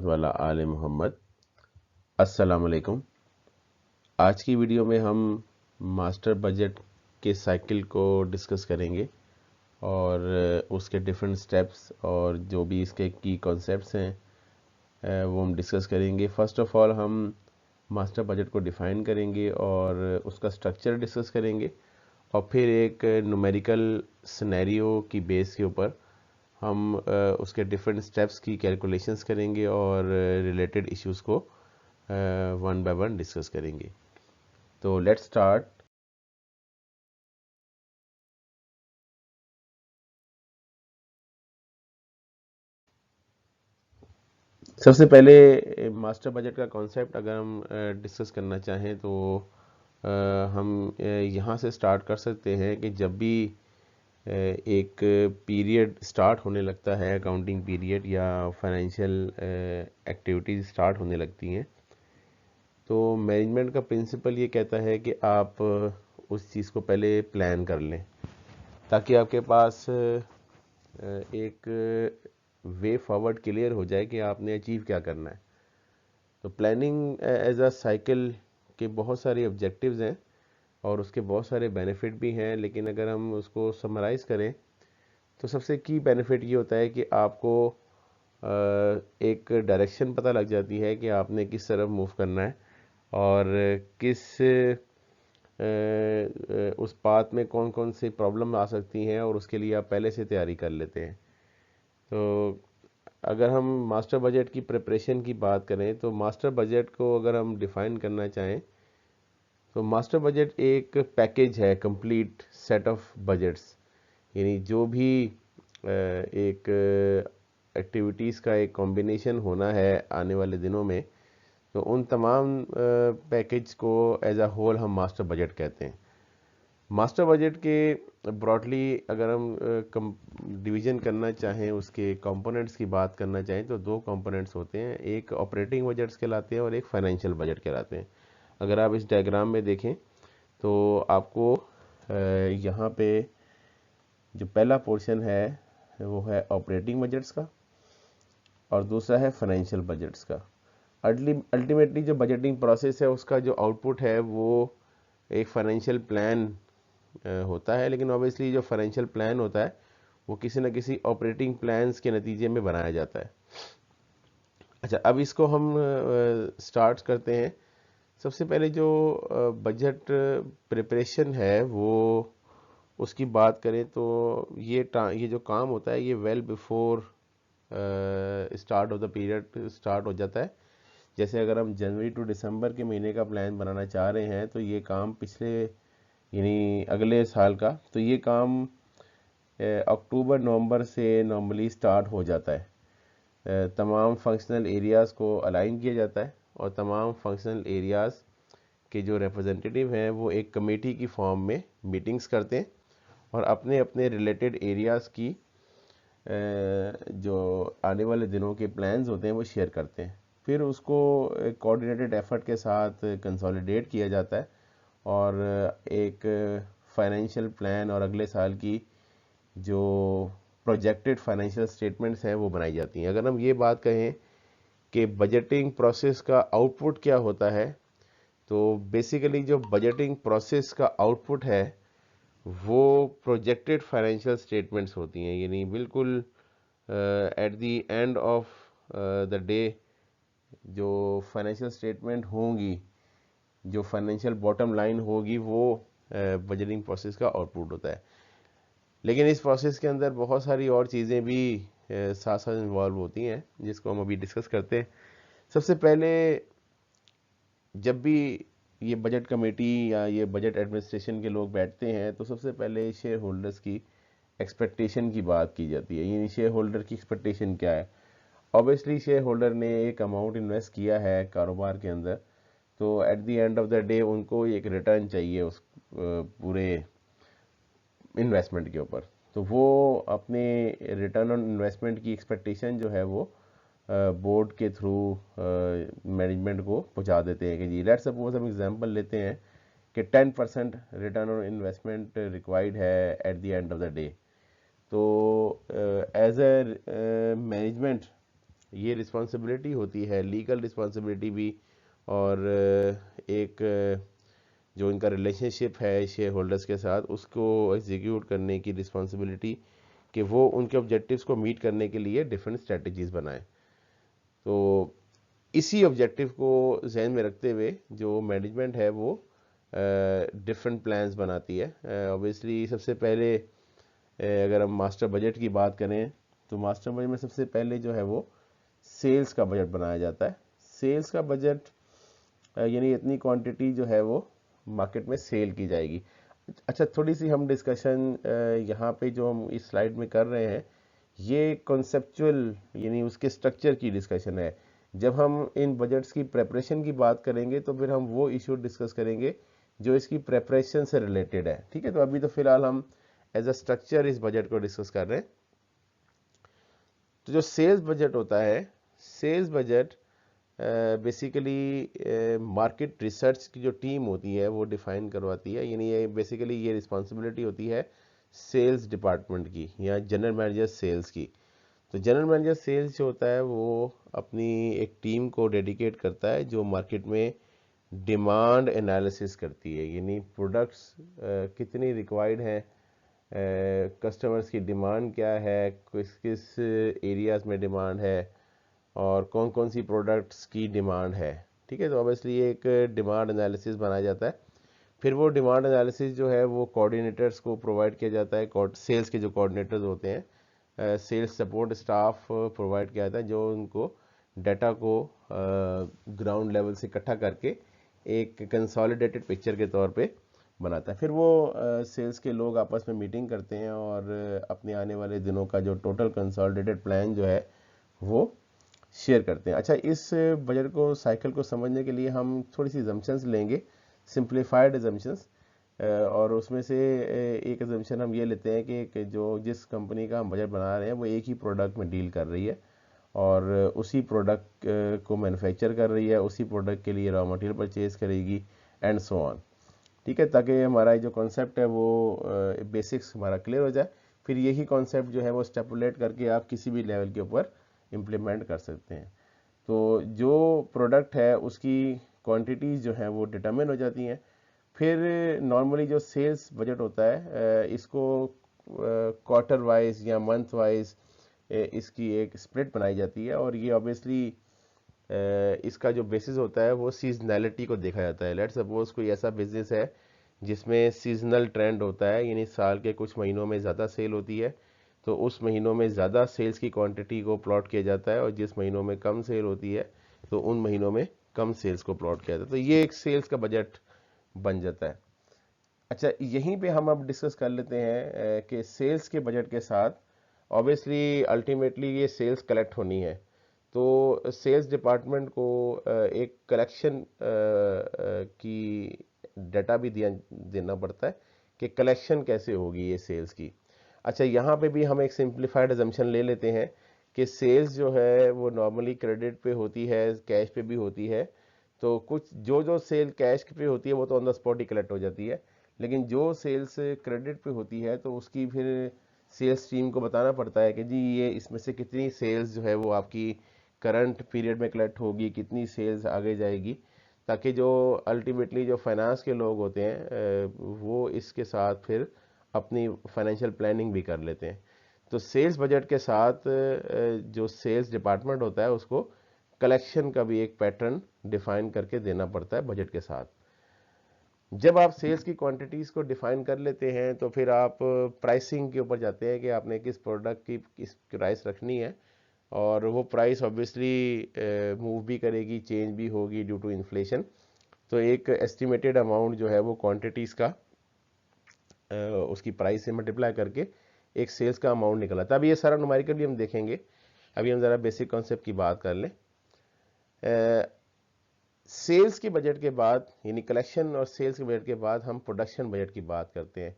वाला आले मोहम्मद। अस्सलाम वालेकुम। आज की वीडियो में हम मास्टर बजट के साइकिल को डिस्कस करेंगे और उसके डिफरेंट स्टेप्स और जो भी इसके की कॉन्सेप्ट्स हैं वो हम डिस्कस करेंगे। फ़र्स्ट ऑफ़ ऑल हम मास्टर बजट को डिफ़ाइन करेंगे और उसका स्ट्रक्चर डिस्कस करेंगे और फिर एक न्यूमेरिकल सिनेरियो की बेस के ऊपर हम उसके डिफरेंट स्टेप्स की कैलकुलेशंस करेंगे और रिलेटेड इश्यूज़ को वन बाय वन डिस्कस करेंगे। तो लेट्स स्टार्ट। सबसे पहले मास्टर बजट का कॉन्सेप्ट अगर हम डिस्कस करना चाहें तो हम यहाँ से स्टार्ट कर सकते हैं कि जब भी एक पीरियड स्टार्ट होने लगता है, अकाउंटिंग पीरियड या फाइनेंशियल एक्टिविटीज़ स्टार्ट होने लगती हैं, तो मैनेजमेंट का प्रिंसिपल ये कहता है कि आप उस चीज़ को पहले प्लान कर लें ताकि आपके पास एक वे फॉरवर्ड क्लियर हो जाए कि आपने अचीव क्या करना है। तो प्लानिंग एज अ साइकिल के बहुत सारे ऑब्जेक्टिव्स हैं और उसके बहुत सारे बेनिफिट भी हैं, लेकिन अगर हम उसको समराइज़ करें तो सबसे की बेनिफिट ये होता है कि आपको एक डायरेक्शन पता लग जाती है कि आपने किस तरफ मूव करना है और किस उस पाथ में कौन कौन सी प्रॉब्लम आ सकती हैं और उसके लिए आप पहले से तैयारी कर लेते हैं। तो अगर हम मास्टर बजट की प्रिपरेशन की बात करें तो मास्टर बजट को अगर हम डिफ़ाइन करना चाहें तो मास्टर बजट एक पैकेज है, कंप्लीट सेट ऑफ बजट्स, यानी जो भी एक एक्टिविटीज़ का एक कॉम्बिनेशन होना है आने वाले दिनों में, तो उन तमाम पैकेज को एज अ होल हम मास्टर बजट कहते हैं। मास्टर बजट के ब्रॉडली अगर हम डिवीज़न करना चाहें, उसके कंपोनेंट्स की बात करना चाहें तो दो कंपोनेंट्स होते हैं, एक ऑपरेटिंग बजट्स कहलाते हैं और एक फाइनेंशियल बजट कहलाते हैं। अगर आप इस डायग्राम में देखें तो आपको यहाँ पे जो पहला पोर्शन है वो है ऑपरेटिंग बजट्स का और दूसरा है फाइनेंशियल बजट्स का। अल्टीमेटली जो बजटिंग प्रोसेस है उसका जो आउटपुट है वो एक फाइनेंशियल प्लान होता है, लेकिन ऑब्वियसली जो फाइनेंशियल प्लान होता है वो किसी न किसी ऑपरेटिंग प्लान्स के नतीजे में बनाया जाता है। अच्छा, अब इसको हम स्टार्ट करते हैं। सबसे पहले जो बजट प्रिपरेशन है वो उसकी बात करें तो ये जो काम होता है ये well before start of the period start हो जाता है। जैसे अगर हम जनवरी टू दिसंबर के महीने का प्लान बनाना चाह रहे हैं तो ये काम पिछले यानी अगले साल का, तो ये काम अक्टूबर नवंबर से नॉर्मली स्टार्ट हो जाता है। तमाम फंक्शनल एरियाज़ को अलाइन किया जाता है और तमाम फंक्शनल एरियाज़ के जो रिप्रेजेंटेटिव हैं वो एक कमेटी की फॉर्म में मीटिंग्स करते हैं और अपने अपने रिलेटेड एरियाज़ की जो आने वाले दिनों के प्लान्स होते हैं वो शेयर करते हैं। फिर उसको कोऑर्डिनेटेड एफर्ट के साथ कंसोलिडेट किया जाता है और एक फाइनेंशियल प्लान और अगले साल की जो प्रोजेक्टेड फाइनेंशियल स्टेटमेंट्स हैं वो बनाई जाती हैं। अगर हम ये बात कहें कि बजटिंग प्रोसेस का आउटपुट क्या होता है, तो बेसिकली जो बजटिंग प्रोसेस का आउटपुट है वो प्रोजेक्टेड फाइनेंशियल स्टेटमेंट्स होती हैं, यानी बिल्कुल at the end of the day जो फाइनेंशियल स्टेटमेंट होंगी, जो फाइनेंशियल बॉटम लाइन होगी, वो बजटिंग प्रोसेस का आउटपुट होता है। लेकिन इस प्रोसेस के अंदर बहुत सारी और चीज़ें भी साथ साथ इन्वॉल्व होती हैं जिसको हम अभी डिस्कस करते हैं। सबसे पहले जब भी ये बजट कमेटी या ये बजट एडमिनिस्ट्रेशन के लोग बैठते हैं तो सबसे पहले शेयर होल्डर्स की एक्सपेक्टेशन की बात की जाती है, यानी शेयर होल्डर की एक्सपेक्टेशन क्या है। ऑब्वियसली शेयर होल्डर ने एक अमाउंट इन्वेस्ट किया है कारोबार के अंदर, तो at the end of the day उनको एक रिटर्न चाहिए उस पूरे इन्वेस्टमेंट के ऊपर। तो वो अपने रिटर्न ऑन इन्वेस्टमेंट की एक्सपेक्टेशन जो है वो बोर्ड के थ्रू मैनेजमेंट को पहुंचा देते हैं कि जी लेट्स सपोज हम एग्जांपल लेते हैं कि 10% रिटर्न ऑन इन्वेस्टमेंट रिक्वायर्ड है at the end of the day. तो एज ए मैनेजमेंट ये रिस्पॉन्सिबिलिटी होती है, लीगल रिस्पॉन्सिबिलिटी भी, और एक जो इनका रिलेशनशिप है शेयर होल्डर्स के साथ, उसको एग्जीक्यूट करने की रिस्पॉन्सिबिलिटी कि वो उनके ऑब्जेक्टिव्स को मीट करने के लिए डिफरेंट स्ट्रेटजीज बनाएं। तो इसी ऑब्जेक्टिव को जहन में रखते हुए जो मैनेजमेंट है वो डिफरेंट प्लान्स बनाती है। ऑब्वियसली सबसे पहले अगर हम मास्टर बजट की बात करें तो मास्टर बजट में सबसे पहले जो है वो सेल्स का बजट बनाया जाता है। सेल्स का बजट यानी इतनी क्वांटिटी जो है वो मार्केट में सेल की जाएगी। अच्छा, थोड़ी सी हम डिस्कशन यहाँ पे जो हम इस स्लाइड में कर रहे हैं ये कॉन्सेप्चुअल यानी उसके स्ट्रक्चर की डिस्कशन है। जब हम इन बजट्स की प्रेपरेशन की बात करेंगे तो फिर हम वो इशू डिस्कस करेंगे जो इसकी प्रेपरेशन से रिलेटेड है। ठीक है, तो अभी तो फिलहाल हम एज अ स्ट्रक्चर इस बजट को डिस्कस कर रहे हैं। तो जो सेल्स बजट होता है, sales budget basically market research की जो टीम होती है वो डिफाइन करवाती है। यानी ये बेसिकली ये रिस्पॉन्सिबिलिटी होती है सेल्स डिपार्टमेंट की या जनरल मैनेजर सेल्स की। तो जनरल मैनेजर सेल्स जो होता है वो अपनी एक टीम को डेडिकेट करता है जो मार्केट में डिमांड एनालिसिस करती है, यानी प्रोडक्ट्स कितनी रिक्वायर्ड हैं, कस्टमर्स की डिमांड क्या है, किस किस एरियाज में डिमांड है और कौन कौन सी प्रोडक्ट्स की डिमांड है। ठीक है, तो ऑब्वियसली एक डिमांड एनालिसिस बनाया जाता है। फिर वो डिमांड एनालिसिस जो है वो कोऑर्डिनेटर्स को प्रोवाइड किया जाता है। सेल्स के जो कोऑर्डिनेटर्स होते हैं, सेल्स सपोर्ट स्टाफ प्रोवाइड किया जाता है जो उनको डाटा को ग्राउंड लेवल से इकट्ठा करके एक कंसोलिडेटेड पिक्चर के तौर पे बनाता है। फिर वो सेल्स के लोग आपस में मीटिंग करते हैं और अपने आने वाले दिनों का जो टोटल कंसोलिडेटेड प्लान जो है वो शेयर करते हैं। अच्छा, इस बजट को साइकिल को समझने के लिए हम थोड़ी सी जम्पशंस लेंगे, सिंप्लीफाइड जम्पशंस, और उसमें से एक जम्पशन हम ये लेते हैं कि जो जिस कंपनी का हम बजट बना रहे हैं वो एक ही प्रोडक्ट में डील कर रही है और उसी प्रोडक्ट को मैन्युफैक्चर कर रही है, उसी प्रोडक्ट के लिए रॉ मटेरियल परचेज करेगी एंड सो ऑन। ठीक है, ताकि हमारा जो कॉन्सेप्ट है वो बेसिक्स हमारा क्लियर हो जाए। फिर यही कॉन्सेप्ट जो है वो स्टेपुलेट करके आप किसी भी लेवल के ऊपर इम्प्लीमेंट कर सकते हैं। तो जो प्रोडक्ट है उसकी क्वांटिटीज़ जो हैं वो डिटरमिन हो जाती हैं। फिर नॉर्मली जो सेल्स बजट होता है इसको क्वार्टर वाइज या मंथ वाइज इसकी एक स्प्लिट बनाई जाती है और ये ऑब्वियसली इसका जो बेसिस होता है वो सीजनैलिटी को देखा जाता है। लेट्स सपोज कोई ऐसा बिजनेस है जिसमें सीजनल ट्रेंड होता है, यानी साल के कुछ महीनों में ज़्यादा सेल होती है तो उस महीनों में ज़्यादा सेल्स की क्वांटिटी को प्लॉट किया जाता है और जिस महीनों में कम सेल होती है तो उन महीनों में कम सेल्स को प्लॉट किया जाता है। तो ये एक सेल्स का बजट बन जाता है। अच्छा, यहीं पे हम अब डिस्कस कर लेते हैं कि सेल्स के बजट के साथ ऑब्वियसली अल्टीमेटली ये सेल्स कलेक्ट होनी है। तो सेल्स डिपार्टमेंट को एक कलेक्शन की डाटा भी देना पड़ता है कि कलेक्शन कैसे होगी ये सेल्स की। अच्छा, यहाँ पे भी हम एक सिंप्लीफाइड अजम्पशन ले लेते हैं कि सेल्स जो है वो नॉर्मली क्रेडिट पे होती है, कैश पे भी होती है। तो कुछ जो जो सेल कैश पे होती है वो तो on the spot he collect हो जाती है, लेकिन जो सेल्स क्रेडिट पे होती है तो उसकी फिर सेल्स टीम को बताना पड़ता है कि जी ये इसमें से कितनी सेल्स जो है वो आपकी करंट पीरियड में कलेक्ट होगी, कितनी सेल्स आगे जाएगी, ताकि जो अल्टीमेटली जो फाइनेंस के लोग होते हैं वो इसके साथ फिर अपनी फाइनेंशियल प्लानिंग भी कर लेते हैं। तो सेल्स बजट के साथ जो सेल्स डिपार्टमेंट होता है उसको कलेक्शन का भी एक पैटर्न डिफाइन करके देना पड़ता है बजट के साथ। जब आप सेल्स की क्वांटिटीज़ को डिफाइन कर लेते हैं तो फिर आप प्राइसिंग के ऊपर जाते हैं कि आपने किस प्रोडक्ट की किस प्राइस रखनी है और वो प्राइस ऑब्वियसली मूव भी करेगी, चेंज भी होगी ड्यू टू इन्फ्लेशन। तो एक एस्टिमेटेड अमाउंट जो है वो क्वांटिटीज़ का उसकी प्राइस से मल्टीप्लाई करके एक सेल्स का अमाउंट निकला था। अभी ये सारा नुमेरिकल भी हम देखेंगे। अभी हम ज़रा बेसिक कॉन्सेप्ट की बात कर लें। सेल्स के बजट के बाद यानी कलेक्शन और सेल्स के बजट के बाद हम प्रोडक्शन बजट की बात करते हैं।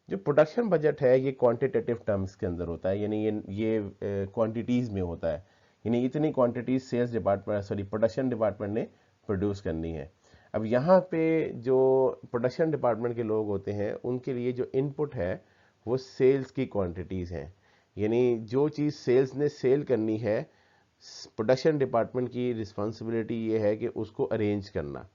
जो प्रोडक्शन बजट है ये क्वांटिटेटिव टर्म्स के अंदर होता है, यानी ये क्वांटिटीज़ में होता है, यानी इतनी quantities sales department sorry production department ने प्रोड्यूस करनी है। अब यहाँ पे जो प्रोडक्शन डिपार्टमेंट के लोग होते हैं उनके लिए जो इनपुट है वो सेल्स की क्वांटिटीज़ हैं, यानी जो चीज़ सेल्स ने सेल करनी है प्रोडक्शन डिपार्टमेंट की रिस्पॉन्सिबिलिटी ये है कि उसको अरेंज करना,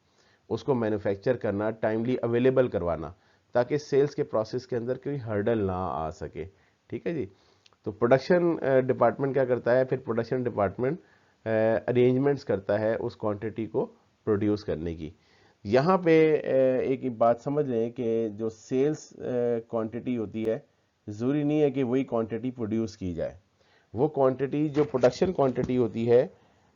उसको मैन्युफैक्चर करना, टाइमली अवेलेबल करवाना, ताकि सेल्स के प्रोसेस के अंदर कोई हर्डल ना आ सके। ठीक है जी। तो प्रोडक्शन डिपार्टमेंट क्या करता है, फिर प्रोडक्शन डिपार्टमेंट अरेंजमेंट्स करता है उस क्वांटिटी को प्रोड्यूस करने की। यहाँ पे एक बात समझ लें कि जो सेल्स क्वांटिटी होती है, ज़रूरी नहीं है कि वही क्वांटिटी प्रोड्यूस की जाए। वो क्वांटिटी जो प्रोडक्शन क्वांटिटी होती है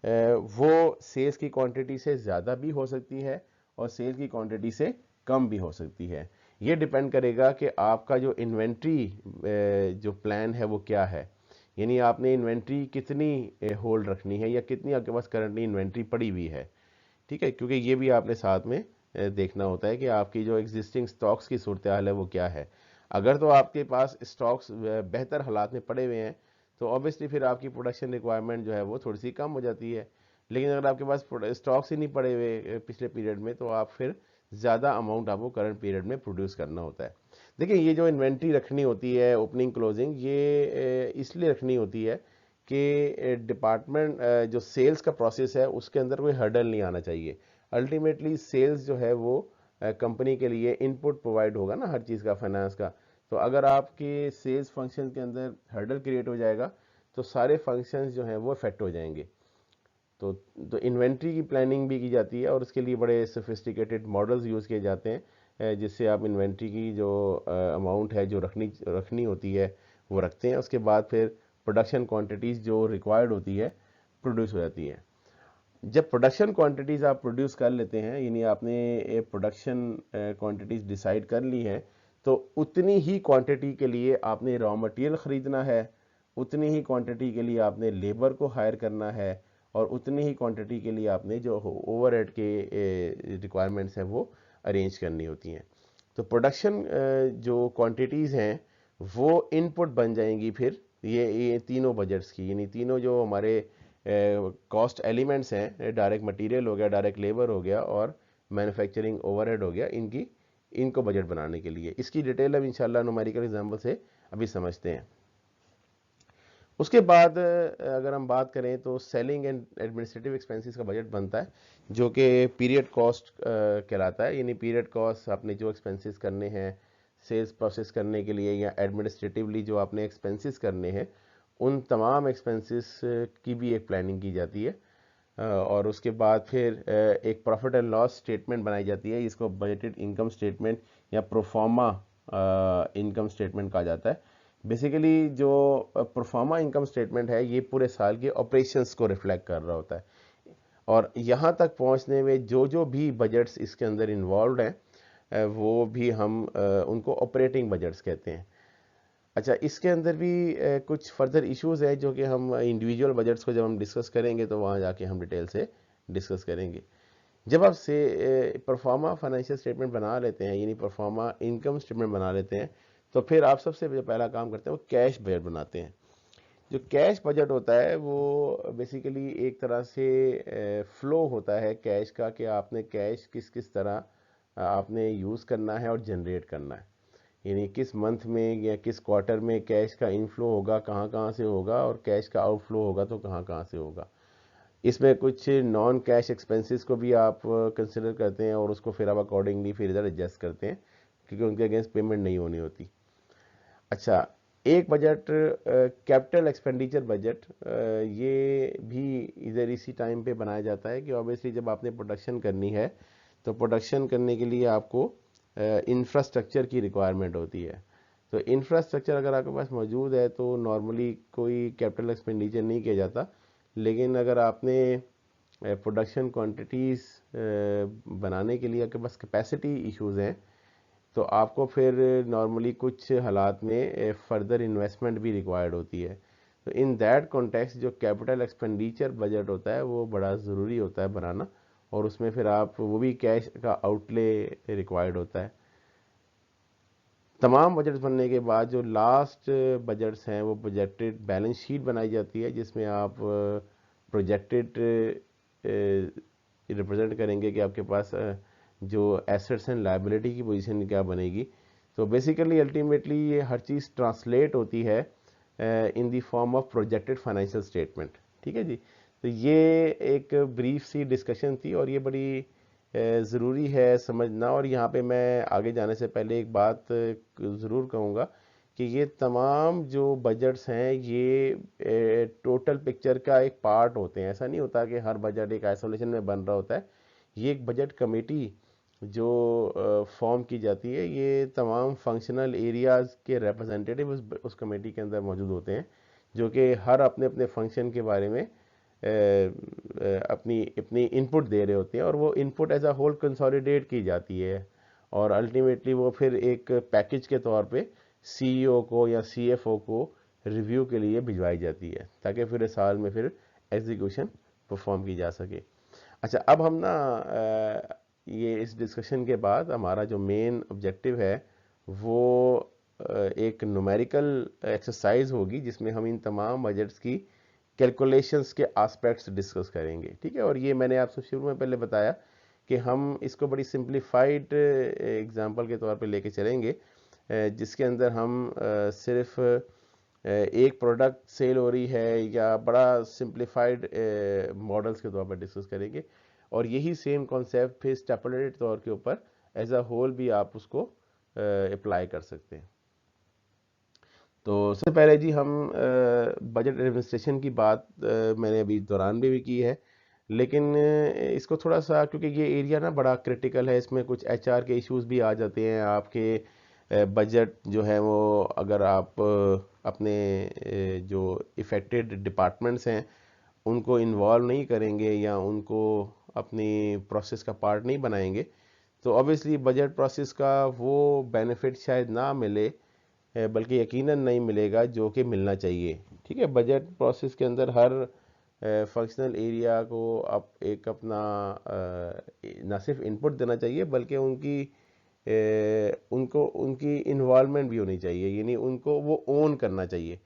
वो सेल्स की क्वांटिटी से ज़्यादा भी हो सकती है और सेल्स की क्वांटिटी से कम भी हो सकती है। ये डिपेंड करेगा कि आपका जो इन्वेंट्री जो प्लान है वो क्या है, यानी आपने इन्वेंट्री कितनी होल्ड रखनी है या कितनी आपके पास करंटली इन्वेंट्री पड़ी हुई है। ठीक है, क्योंकि ये भी आपने साथ में देखना होता है कि आपकी जो एग्जिस्टिंग स्टॉक्स की सूरत हाल है वो क्या है। अगर तो आपके पास स्टॉक्स बेहतर हालात में पड़े हुए हैं तो ऑब्वियसली फिर आपकी प्रोडक्शन रिक्वायरमेंट जो है वो थोड़ी सी कम हो जाती है। लेकिन अगर आपके पास स्टॉक्स ही नहीं पड़े हुए पिछले पीरियड में, तो आप फिर ज़्यादा अमाउंट आपको करंट पीरियड में प्रोड्यूस करना होता है। देखिए, ये जो इन्वेंट्री रखनी होती है ओपनिंग क्लोजिंग, ये इसलिए रखनी होती है कि डिपार्टमेंट जो सेल्स का प्रोसेस है उसके अंदर कोई हर्डल नहीं आना चाहिए। अल्टीमेटली सेल्स जो है वो कंपनी के लिए इनपुट प्रोवाइड होगा ना हर चीज़ का, फाइनेंस का। तो अगर आपके सेल्स फंक्शन के अंदर हर्डल क्रिएट हो जाएगा तो सारे फंक्शंस जो हैं वो इफेक्ट हो जाएंगे। तो इन्वेंट्री की प्लानिंग भी की जाती है और उसके लिए बड़े सोफिस्टिकेटेड मॉडल्स यूज़ किए जाते हैं जिससे आप इन्वेंट्री की जो अमाउंट है जो रखनी होती है वो रखते हैं। उसके बाद फिर प्रोडक्शन क्वांटिटीज़ जो रिक्वायर्ड होती है प्रोड्यूस हो जाती है। जब प्रोडक्शन क्वांटिटीज़ आप प्रोड्यूस कर लेते हैं, यानी आपने प्रोडक्शन क्वांटिटीज़ डिसाइड कर ली हैं, तो उतनी ही क्वांटिटी के लिए आपने रॉ मटेरियल ख़रीदना है, उतनी ही क्वांटिटी के लिए आपने लेबर को हायर करना है और उतनी ही क्वांटिटी के लिए आपने जो ओवरहेड के रिक्वायरमेंट्स हैं वो अरेंज करनी होती हैं। तो प्रोडक्शन जो क्वांटिटीज़ हैं वो इनपुट बन जाएंगी फिर ये तीनों बजट्स की, यानी तीनों जो हमारे कॉस्ट एलिमेंट्स हैं, डायरेक्ट मटेरियल हो गया, डायरेक्ट लेबर हो गया और मैन्युफैक्चरिंग ओवरहेड हो गया, इनको बजट बनाने के लिए। इसकी डिटेल अब इंशाल्लाह न्यूमेरिकल एग्जांपल से अभी समझते हैं। उसके बाद अगर हम बात करें तो सेलिंग एंड एडमिनिस्ट्रेटिव एक्सपेंसेस का बजट बनता है जो कि पीरियड कॉस्ट कहलाता है। यानी पीरियड कॉस्ट आपने जो एक्सपेंसेस करने हैं सेल्स प्रोसेस करने के लिए या एडमिनिस्ट्रेटिवली जो आपने एक्सपेंसेस करने हैं, उन तमाम एक्सपेंसेस की भी एक प्लानिंग की जाती है। और उसके बाद फिर एक प्रॉफिट एंड लॉस स्टेटमेंट बनाई जाती है, इसको बजटेड इनकम स्टेटमेंट या प्रोफार्मा इनकम स्टेटमेंट कहा जाता है। बेसिकली जो प्रोफार्मा इनकम स्टेटमेंट है ये पूरे साल के ऑपरेशंस को रिफ्लेक्ट कर रहा होता है और यहाँ तक पहुँचने में जो जो भी बजट्स इसके अंदर इन्वॉल्व हैं वो भी हम उनको ऑपरेटिंग बजट्स कहते हैं। अच्छा, इसके अंदर भी कुछ फर्दर इश्यूज है जो कि हम इंडिविजुअल बजट्स को जब हम डिस्कस करेंगे तो वहाँ जाके हम डिटेल से डिस्कस करेंगे। जब आप से परफॉर्मा फाइनेंशियल स्टेटमेंट बना लेते हैं, यानी परफॉर्मा इनकम स्टेटमेंट बना लेते हैं, तो फिर आप सबसे जो पहला काम करते हैं वो कैश बजट बनाते हैं। जो कैश बजट होता है वो बेसिकली एक तरह से फ्लो होता है कैश का, कि आपने कैश किस किस तरह आपने यूज़ करना है और जनरेट करना है, यानी किस मंथ में या किस क्वार्टर में कैश का इनफ्लो होगा, कहाँ कहाँ से होगा, और कैश का आउटफ्लो होगा तो कहाँ कहाँ से होगा। इसमें कुछ नॉन कैश एक्सपेंसेस को भी आप कंसिडर करते हैं और उसको फिर आप अकॉर्डिंगली फिर इधर एडजस्ट करते हैं क्योंकि उनके अगेंस्ट पेमेंट नहीं होनी होती। अच्छा, एक बजट कैपिटल एक्सपेंडिचर बजट, ये भी इधर इसी टाइम पे बनाया जाता है कि ऑब्वियसली जब आपने प्रोडक्शन करनी है तो प्रोडक्शन करने के लिए आपको इंफ्रास्ट्रक्चर की रिक्वायरमेंट होती है। तो इंफ्रास्ट्रक्चर अगर आपके पास मौजूद है तो नॉर्मली कोई कैपिटल एक्सपेंडिचर नहीं किया जाता। लेकिन अगर आपने प्रोडक्शन क्वांटिटीज़ बनाने के लिए आपके पास कैपेसिटी इश्यूज़ हैं तो आपको फिर नॉर्मली कुछ हालात में फर्दर इन्वेस्टमेंट भी रिक्वायर्ड होती है। तो इन दैट कॉन्टेक्स्ट जो कैपिटल एक्सपेंडिचर बजट होता है वो बड़ा ज़रूरी होता है बनाना, और उसमें फिर आप वो भी कैश का आउटले रिक्वायर्ड होता है। तमाम बजट्स बनने के बाद जो लास्ट बजट्स हैं वो प्रोजेक्टेड बैलेंस शीट बनाई जाती है जिसमें आप प्रोजेक्टेड रिप्रेजेंट करेंगे कि आपके पास जो एसेट्स एंड लायबिलिटी की पोजीशन क्या बनेगी। तो बेसिकली अल्टीमेटली ये हर चीज़ ट्रांसलेट होती है in the form of projected financial statement. ठीक है जी। तो ये एक ब्रीफ सी डिस्कशन थी और ये बड़ी ज़रूरी है समझना। और यहाँ पे मैं आगे जाने से पहले एक बात ज़रूर कहूँगा कि ये तमाम जो बजट्स हैं ये टोटल पिक्चर का एक पार्ट होते हैं। ऐसा नहीं होता कि हर बजट एक आइसोलेशन में बन रहा होता है। ये एक बजट कमेटी जो फॉर्म की जाती है, ये तमाम फंक्शनल एरियाज़ के रिप्रेजेंटेटिव उस कमेटी के अंदर मौजूद होते हैं, जो कि हर अपने अपने फंक्शन के बारे में अपनी अपनी इनपुट दे रहे होते हैं और वो input as a whole consolidate की जाती है और अल्टीमेटली वो फिर एक पैकेज के तौर पे सीईओ को या सीएफओ को रिव्यू के लिए भिजवाई जाती है, ताकि फिर साल में फिर एग्जीक्यूशन परफॉर्म की जा सके। अच्छा, अब हम ना ये इस डिस्कशन के बाद हमारा जो मेन ऑब्जेक्टिव है वो एक न्यूमेरिकल एक्सरसाइज होगी, जिसमें हम इन तमाम बजट्स की कैलकुलेशंस के एस्पेक्ट्स डिस्कस करेंगे। ठीक है, और ये मैंने आपसे शुरू में पहले बताया कि हम इसको बड़ी सिंप्लीफाइड एग्जांपल के तौर पे लेके चलेंगे, जिसके अंदर हम सिर्फ एक प्रोडक्ट सेल हो रही है या बड़ा सिंप्लीफाइड मॉडल्स के तौर पर डिस्कस करेंगे। और यही सेम कॉन्सेप्ट फिर स्टेपुलेटेड तौर के ऊपर एज अ होल भी आप उसको अप्लाई कर सकते हैं। तो सबसे पहले जी हम बजट एडमिनिस्ट्रेशन की बात मैंने अभी दौरान भी की है, लेकिन इसको थोड़ा सा, क्योंकि ये एरिया ना बड़ा क्रिटिकल है, इसमें कुछ एचआर के इश्यूज भी आ जाते हैं। आपके बजट जो है वो अगर आप अपने जो इफेक्टेड डिपार्टमेंट्स हैं उनको इन्वॉल्व नहीं करेंगे या उनको अपनी प्रोसेस का पार्ट नहीं बनाएंगे, तो ऑब्वियसली बजट प्रोसेस का वो बेनिफिट शायद ना मिले, बल्कि यकीनन नहीं मिलेगा जो कि मिलना चाहिए। ठीक है, बजट प्रोसेस के अंदर हर फंक्शनल एरिया को आप एक अपना ना सिर्फ इनपुट देना चाहिए, बल्कि उनको उनकी इन्वॉल्वमेंट भी होनी चाहिए, यानी उनको वो ओन करना चाहिए,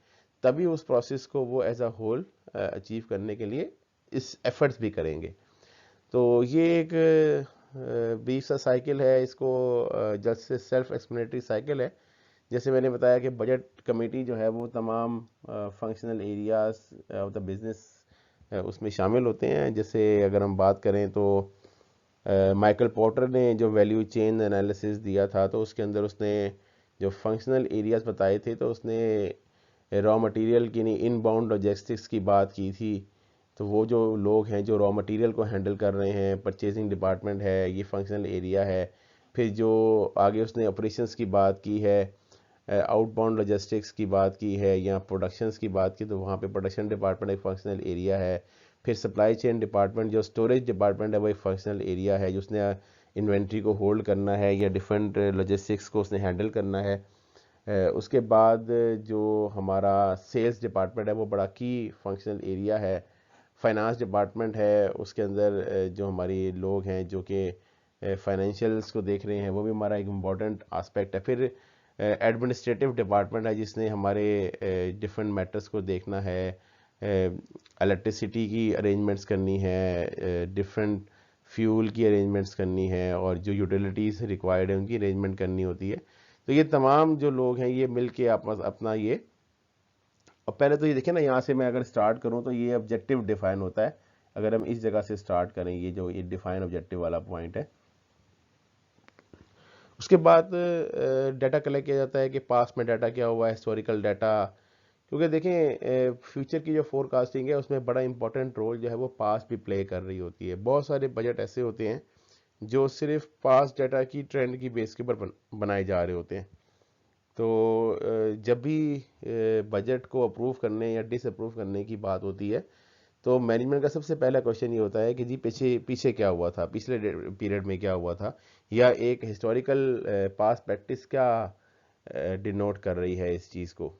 तभी उस प्रोसेस को वो एज अ होल अचीव करने के लिए इस एफर्ट्स भी करेंगे। तो ये एक ब्रीफ सा साइकिल है, इसको just say self explanatory cycle है। जैसे मैंने बताया कि बजट कमेटी जो है वो तमाम functional areas of the business उसमें शामिल होते हैं। जैसे अगर हम बात करें तो माइकल पोर्टर ने जो वैल्यू चेन एनालिसिस दिया था, तो उसके अंदर उसने जो फंक्शनल एरियाज बताए थे, तो उसने रॉ मटेरियल की नहीं इनबाउंड लॉजिस्टिक्स की बात की थी। तो वो जो लोग हैं जो रॉ मटेरियल को हैंडल कर रहे हैं, परचेजिंग डिपार्टमेंट है, ये फंक्शनल एरिया है। फिर जो आगे उसने ऑपरेशंस की बात की है, आउटबाउंड लॉजिस्टिक्स की बात की है या प्रोडक्शंस की बात की, तो वहाँ पे प्रोडक्शन डिपार्टमेंट एक फंक्शनल एरिया है। फिर सप्लाई चेन डिपार्टमेंट, जो स्टोरेज डिपार्टमेंट है, वो एक फंक्शनल एरिया है, जिसने इन्वेंट्री को होल्ड करना है या डिफरेंट लॉजिस्टिक्स को उसने हैंडल करना है। उसके बाद जो हमारा सेल्स डिपार्टमेंट है वो बड़ा की फंक्शनल एरिया है। फाइनेंस डिपार्टमेंट है, उसके अंदर जो हमारी लोग हैं जो कि फाइनेंशियल्स को देख रहे हैं, वो भी हमारा एक इम्पॉर्टेंट आस्पेक्ट है। फिर एडमिनिस्ट्रेटिव डिपार्टमेंट है, जिसने हमारे डिफरेंट मैटर्स को देखना है, इलेक्ट्रिसिटी की अरेंजमेंट्स करनी है, डिफरेंट फ्यूल की अरेंजमेंट्स करनी है, और जो यूटिलिटीज़ रिक्वायर्ड है उनकी अरेंजमेंट करनी होती है। तो ये तमाम जो लोग हैं ये मिल के अपना ये, और पहले तो ये देखें ना, यहाँ से मैं अगर स्टार्ट करूँ तो ये ऑब्जेक्टिव डिफाइन होता है। अगर हम इस जगह से स्टार्ट करें, ये जो ये डिफाइन ऑब्जेक्टिव वाला पॉइंट है, उसके बाद डाटा कलेक्ट किया जाता है कि पास्ट में डाटा क्या हुआ है, हिस्टोरिकल डाटा। क्योंकि देखें फ्यूचर की जो फोरकास्टिंग है उसमें बड़ा इंपॉर्टेंट रोल जो है वो पास्ट भी प्ले कर रही होती है। बहुत सारे बजट ऐसे होते हैं जो सिर्फ पास्ट डाटा की ट्रेंड की बेस के ऊपर बनाए जा रहे होते हैं। तो जब भी बजट को अप्रूव करने या डिसअप्रूव करने की बात होती है, तो मैनेजमेंट का सबसे पहला क्वेश्चन ये होता है कि जी पीछे पीछे क्या हुआ था, पिछले पीरियड में क्या हुआ था, या एक हिस्टोरिकल पास्ट प्रैक्टिस क्या डिनोट कर रही है इस चीज़ को।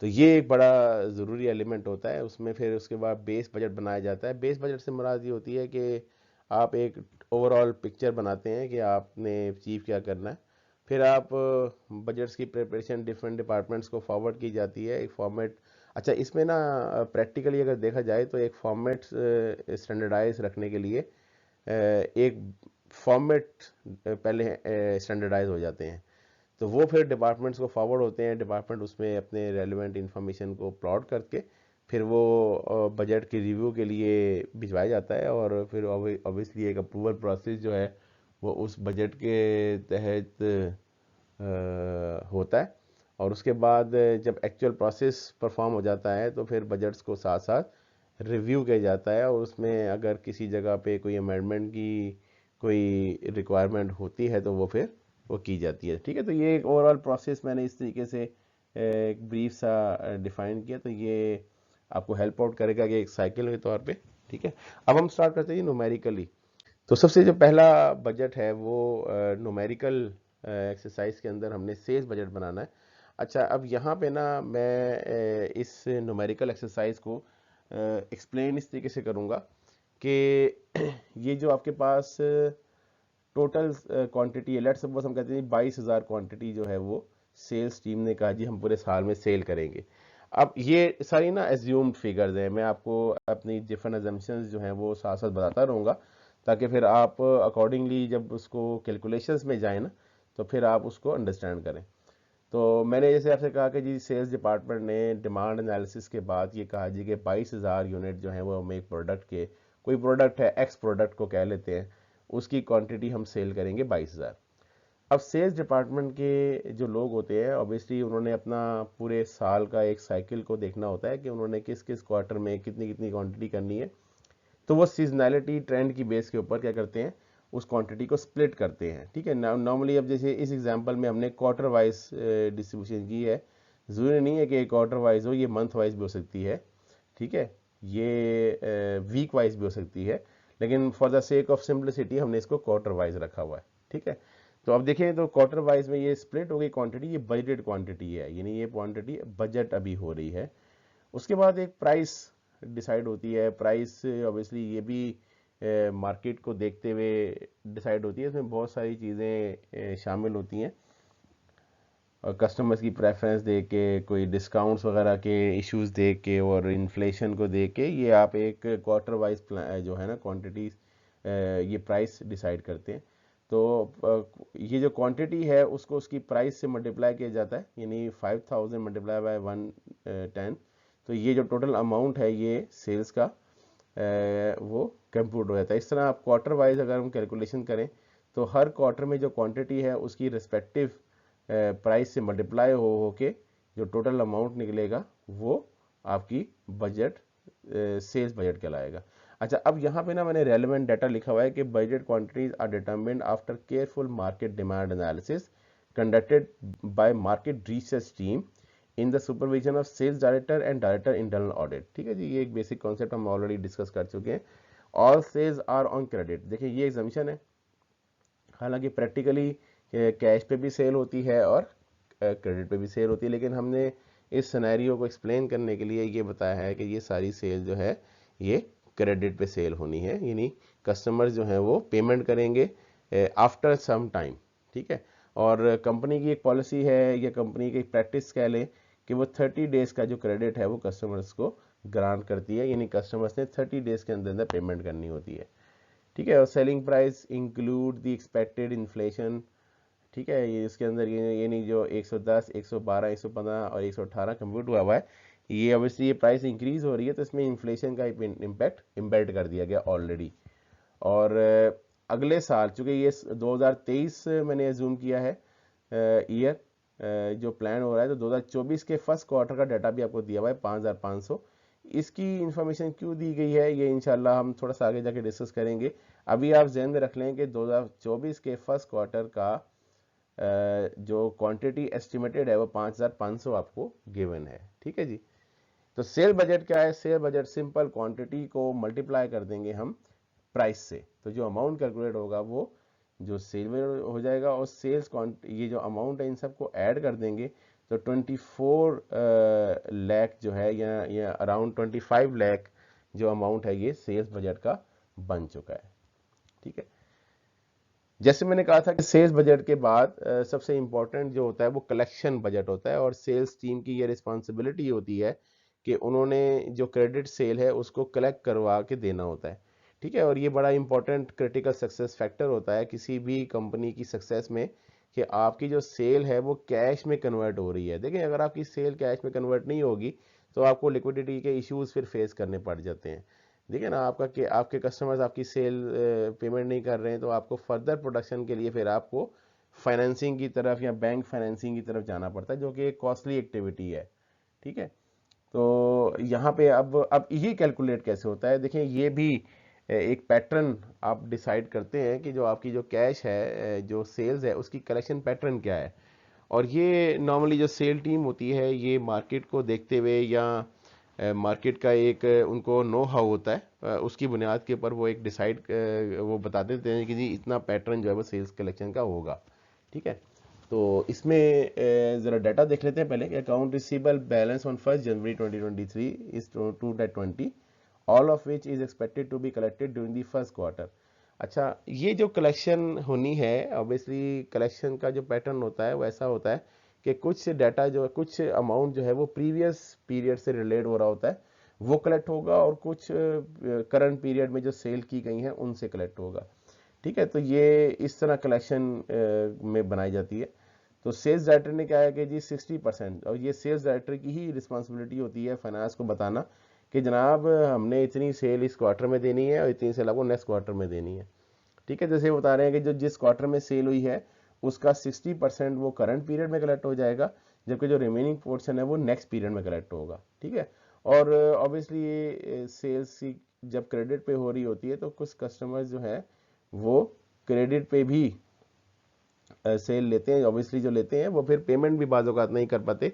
तो ये एक बड़ा ज़रूरी एलिमेंट होता है उसमें। फिर उसके बाद बेस बजट बनाया जाता है। बेस बजट से मुराद ये होती है कि आप एक ओवरऑल पिक्चर बनाते हैं कि आपने अचीव क्या करना है। फिर आप बजट्स की प्रिपरेशन डिफरेंट डिपार्टमेंट्स को फॉरवर्ड की जाती है एक फॉर्मेट। अच्छा, इसमें ना प्रैक्टिकली अगर देखा जाए तो एक फॉर्मेट स्टैंडर्डाइज रखने के लिए एक फॉर्मेट पहले स्टैंडर्डाइज हो जाते हैं, तो वो फिर डिपार्टमेंट्स को फॉरवर्ड होते हैं। डिपार्टमेंट उसमें अपने रेलिवेंट इंफॉर्मेशन को प्लॉट करके फिर वो बजट के रिव्यू के लिए भिजवाया जाता है और फिर ऑब्वियसली एक अप्रूवल प्रोसेस जो है वो उस बजट के तहत होता है। और उसके बाद जब एक्चुअल प्रोसेस परफॉर्म हो जाता है तो फिर बजट्स को साथ साथ रिव्यू किया जाता है और उसमें अगर किसी जगह पे कोई अमेंडमेंट की कोई रिक्वायरमेंट होती है तो वो फिर वो की जाती है। ठीक है, तो ये एक ओवरऑल प्रोसेस मैंने इस तरीके से एक ब्रीफ सा डिफाइन किया, तो ये आपको हेल्प आउट करेगा कि एक साइकिल के तौर पे। ठीक है, अब हम स्टार्ट करते हैं न्यूमेरिकली। तो सबसे जो पहला बजट है वो न्यूमेरिकल एक्सरसाइज के अंदर हमने सेल्स बजट बनाना है। अच्छा, अब यहाँ पे ना मैं इस न्यूमेरिकल एक्सरसाइज को एक्सप्लेन इस तरीके से करूँगा कि ये जो आपके पास टोटल क्वांटिटी है, लेट्स सपोज हम कहते हैं 22,000 क्वांटिटी जो है वो सेल्स टीम ने कहा जी हम पूरे साल में सेल करेंगे। अब ये सारी ना एज्यूम्ड फिगर्स हैं, मैं आपको अपनी डिफरेंट अजम्पशंस जो हैं वो साथ साथ बताता रहूँगा ताकि फिर आप अकॉर्डिंगली जब उसको कैलकुलेशंस में जाए ना तो फिर आप उसको अंडरस्टैंड करें। तो मैंने जैसे आपसे कहा कि जी सेल्स डिपार्टमेंट ने डिमांड एनालिसिस के बाद ये कहा जी कि 22,000 यूनिट जो हैं वो हम एक प्रोडक्ट के, कोई प्रोडक्ट है एक्स प्रोडक्ट को कह लेते हैं, उसकी क्वांटिटी हम सेल करेंगे 22,000। अब सेल्स डिपार्टमेंट के जो लोग होते हैं ऑब्वियसली उन्होंने अपना पूरे साल का एक साइकिल को देखना होता है कि उन्होंने किस किस क्वार्टर में कितनी कितनी क्वांटिटी करनी है। तो वो सीजनैलिटी ट्रेंड की बेस के ऊपर क्या करते हैं, उस क्वांटिटी को स्प्लिट करते हैं। ठीक है, नॉर्मली अब जैसे इस एग्जांपल में हमने क्वार्टर वाइज डिस्ट्रीब्यूशन की है, ज़रूरी नहीं है कि क्वार्टर वाइज हो, ये मंथ वाइज भी हो सकती है। ठीक है, ये वीक वाइज भी हो सकती है, लेकिन for the sake of simplicity हमने इसको क्वार्टर वाइज रखा हुआ है। ठीक है, तो अब देखें तो क्वार्टर वाइज में ये स्प्लिट हो गई क्वांटिटी, ये बजटेड क्वांटिटी है, यानी ये क्वांटिटी बजट अभी हो रही है। उसके बाद एक प्राइस डिसाइड होती है। प्राइस ऑब्वियसली ये भी मार्केट को देखते हुए डिसाइड होती है, इसमें बहुत सारी चीज़ें शामिल होती हैं और कस्टमर्स की प्रेफरेंस देख के, कोई डिस्काउंट्स वगैरह के इश्यूज देख के और इन्फ्लेशन को देख के ये आप एक क्वार्टर वाइज जो है ना क्वांटिटीज ये प्राइस डिसाइड करते हैं। तो ये जो क्वांटिटी है उसको उसकी प्राइस से मल्टीप्लाई किया जाता है, यानी 5,000 मल्टीप्लाई बाय 110, तो ये जो टोटल अमाउंट है ये सेल्स का वो कंप्यूट हो जाता है। इस तरह आप क्वार्टर वाइज अगर हम कैलकुलेशन करें तो हर क्वार्टर में जो क्वांटिटी है उसकी रिस्पेक्टिव प्राइस से मल्टीप्लाई हो के जो टोटल अमाउंट निकलेगा वो आपकी बजट सेल्स बजट कहलाएगा। अच्छा, अब यहाँ पे ना मैंने रेलेवेंट डाटा लिखा हुआ है कि budget quantities are determined after careful market demand analysis conducted by market research team in the supervision of sales director and director internal audit. ठीक है जी, ये एक बेसिक कॉन्सेप्ट हम ऑलरेडी डिस्कस कर चुके हैं। All sales are on credit, देखिए ये एग्जामिशन है, हालांकि प्रैक्टिकली कैश पे भी सेल होती है और क्रेडिट पे भी सेल होती है, लेकिन हमने इस सिनेरियो को एक्सप्लेन करने के लिए ये बताया है कि ये सारी सेल जो है ये क्रेडिट पे सेल होनी है, यानी कस्टमर्स जो हैं वो पेमेंट करेंगे आफ्टर सम टाइम। ठीक है, और कंपनी की एक पॉलिसी है या कंपनी की एक प्रैक्टिस कह लें कि वो 30 डेज का जो क्रेडिट है वो कस्टमर्स को ग्रांट करती है, यानी कस्टमर्स ने 30 डेज के अंदर अंदर पेमेंट करनी होती है। ठीक है, और selling price include the expected inflation. ठीक है, ये इसके अंदर ये नहीं जो 110, 112, 115 और 118 कंप्यूट हुआ है, ये ऑब्वियसली ये प्राइस इंक्रीज हो रही है तो इसमें इन्फ्लेशन का इम्पैक्ट एम्बेड कर दिया गया ऑलरेडी। और अगले साल चूंकि ये 2023 मैंने एज्यूम किया है ईयर जो प्लान हो रहा है, तो 2024 के फर्स्ट क्वार्टर का डाटा भी आपको दिया हुआ है 5,500। इसकी इंफॉर्मेशन क्यों दी गई है ये इंशाल्लाह हम थोड़ा सा आगे जाके डिस्कस करेंगे। अभी आप ध्यान में रख लें कि 2024 के फर्स्ट क्वार्टर का जो क्वांटिटी एस्टिमेटेड है वो 5,500 आपको गिवन है। ठीक है जी, तो सेल बजट क्या है, सेल बजट सिंपल क्वांटिटी को मल्टीप्लाई कर देंगे हम प्राइस से, तो जो अमाउंट कैलकुलेट होगा वो जो सेल हो जाएगा, और सेल्स ये जो अमाउंट है इन सबको ऐड कर देंगे तो 24 लाख जो है या अराउंड 25 लाख जो अमाउंट है ये सेल्स बजट का बन चुका है। ठीक है, जैसे मैंने कहा था कि सेल्स बजट के बाद सबसे इंपॉर्टेंट जो होता है वो कलेक्शन बजट होता है, और सेल्स टीम की ये रिस्पॉन्सिबिलिटी होती है कि उन्होंने जो क्रेडिट सेल है उसको कलेक्ट करवा के देना होता है। ठीक है, और ये बड़ा इंपॉर्टेंट क्रिटिकल सक्सेस फैक्टर होता है किसी भी कंपनी की सक्सेस में कि आपकी जो सेल है वो कैश में कन्वर्ट हो रही है। देखिए, अगर आपकी सेल कैश में कन्वर्ट नहीं होगी, तो आपको लिक्विडिटी के इश्यूज फिर फेस करने पड़ जाते हैं। देखिए ना, आपका कि आपके कस्टमर्स आपकी सेल पेमेंट नहीं कर रहे हैं, तो आपको फर्दर प्रोडक्शन के लिए फिर आपको फाइनेंसिंग की तरफ या बैंक फाइनेंसिंग की तरफ जाना पड़ता है, जो कि एक कॉस्टली एक्टिविटी है। ठीक है, तो यहाँ पे अब ये कैलकुलेट कैसे होता है, देखिए ये भी एक पैटर्न आप डिसाइड करते हैं कि जो आपकी जो कैश है, जो सेल्स है, उसकी कलेक्शन पैटर्न क्या है। और ये नॉर्मली जो सेल टीम होती है, ये मार्केट को देखते हुए या मार्केट का एक उनको नो हाउ होता है, उसकी बुनियाद के ऊपर वो एक डिसाइड वो बता देते हैं कि जी इतना पैटर्न जो है वो सेल्स कलेक्शन का होगा। ठीक है, तो इसमें ज़रा डाटा देख लेते हैं पहले कि account receivable balance on 1 January 2023 is 220, all of which is expected to be collected during the first quarter. अच्छा, ये जो कलेक्शन होनी है, ऑब्वियसली कलेक्शन का जो पैटर्न होता है वो ऐसा होता है कि कुछ डाटा जो है, कुछ अमाउंट जो है वो प्रीवियस पीरियड से रिलेट हो रहा होता है, वो कलेक्ट होगा, और कुछ करंट पीरियड में जो सेल की गई हैं उनसे कलेक्ट होगा। ठीक है, तो ये इस तरह कलेक्शन में बनाई जाती है। तो सेल्स डायरेक्टर ने क्या है कि जी 60%, और ये सेल्स डायरेक्टर की ही रिस्पॉन्सिबिलिटी होती है फाइनेंस को बताना कि जनाब हमने इतनी सेल इस क्वार्टर में देनी है और इतनी सेल आपको नेक्स्ट क्वार्टर में देनी है। ठीक है, जैसे बता रहे हैं कि जो जिस क्वार्टर में सेल हुई है उसका 60% वो करंट पीरियड में कलेक्ट हो जाएगा, जबकि जो रिमेनिंग पोर्शन है वो नेक्स्ट पीरियड में कलेक्ट होगा। ठीक है, और ऑब्वियसली ये सेल्स जब क्रेडिट पे हो रही होती है तो कुछ कस्टमर्स जो है वो क्रेडिट पे भी सेल लेते हैं, ऑब्वियसली जो लेते हैं वो फिर पेमेंट भी बाज़ औक़ात नहीं कर पाते,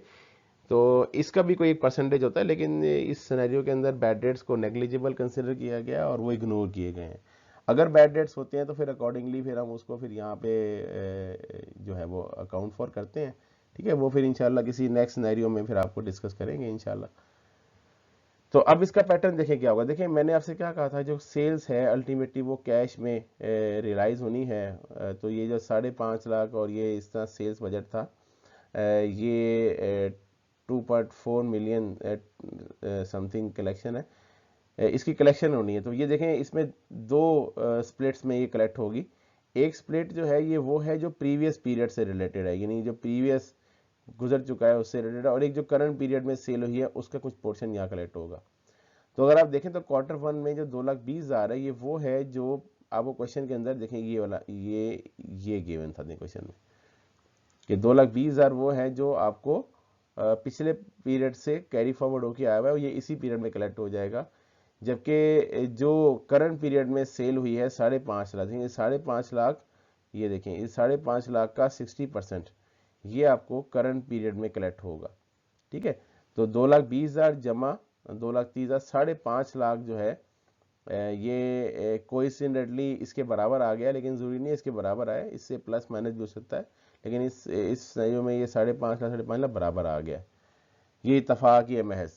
तो इसका भी कोई एक परसेंटेज होता है। लेकिन इस सिनेरियो के अंदर बैड डेट्स को नेग्लिजिबल कंसिडर किया गया और वो इग्नोर किए गए हैं। अगर बैड डेट्स होते हैं तो फिर अकॉर्डिंगली फिर हम उसको फिर यहाँ पे जो है वो अकाउंट फॉर करते हैं। ठीक है, वो फिर इंशाल्लाह किसी नेक्स्ट सिनेरियो में फिर आपको डिस्कस करेंगे इंशाल्लाह। तो अब इसका पैटर्न देखें क्या होगा। देखिए, मैंने आपसे क्या कहा था, जो सेल्स है अल्टीमेटली वो कैश में रियलाइज होनी है। तो ये जो 5.5 लाख और ये इस तरह सेल्स बजट था, ये 2.4 मिलियन समथिंग कलेक्शन है, इसकी कलेक्शन होनी है। तो ये देखें, इसमें दो स्प्लिट्स में ये कलेक्ट होगी। एक स्प्लिट जो है ये वो है जो प्रीवियस पीरियड से रिलेटेड है, यानी जो प्रीवियस गुजर चुका है उससे रिलेटेड, और एक जो करंट पीरियड में सेल हुई है उसका कुछ पोर्शन यहाँ कलेक्ट होगा। तो अगर आप देखें तो क्वार्टर 1 में जो 2,20,000 है, ये वो है जो आपको क्वेश्चन के अंदर देखें, ये वाला ये गिवन था क्वेश्चन में कि 2,20,000 वो है जो आपको पिछले पीरियड से कैरी फॉरवर्ड होके आया हुआ है और ये इसी पीरियड में कलेक्ट हो जाएगा। जबकि जो करंट पीरियड में सेल हुई है 5.5 लाख, ये 5.5 लाख, ये देखें इस 5.5 लाख का 60% ये आपको करंट पीरियड में कलेक्ट होगा। ठीक है, तो 2,20,000 जमा 2,30,000, 5.5 लाख जो है ये कोइंसिडेंटली इसके बराबर आ गया, लेकिन ज़रूरी नहीं है इसके बराबर आए, इससे प्लस माइनस भी हो सकता है, लेकिन इस सिनेरियो में ये 5.5 लाख बराबर आ गया, ये इत्तफाक है महज।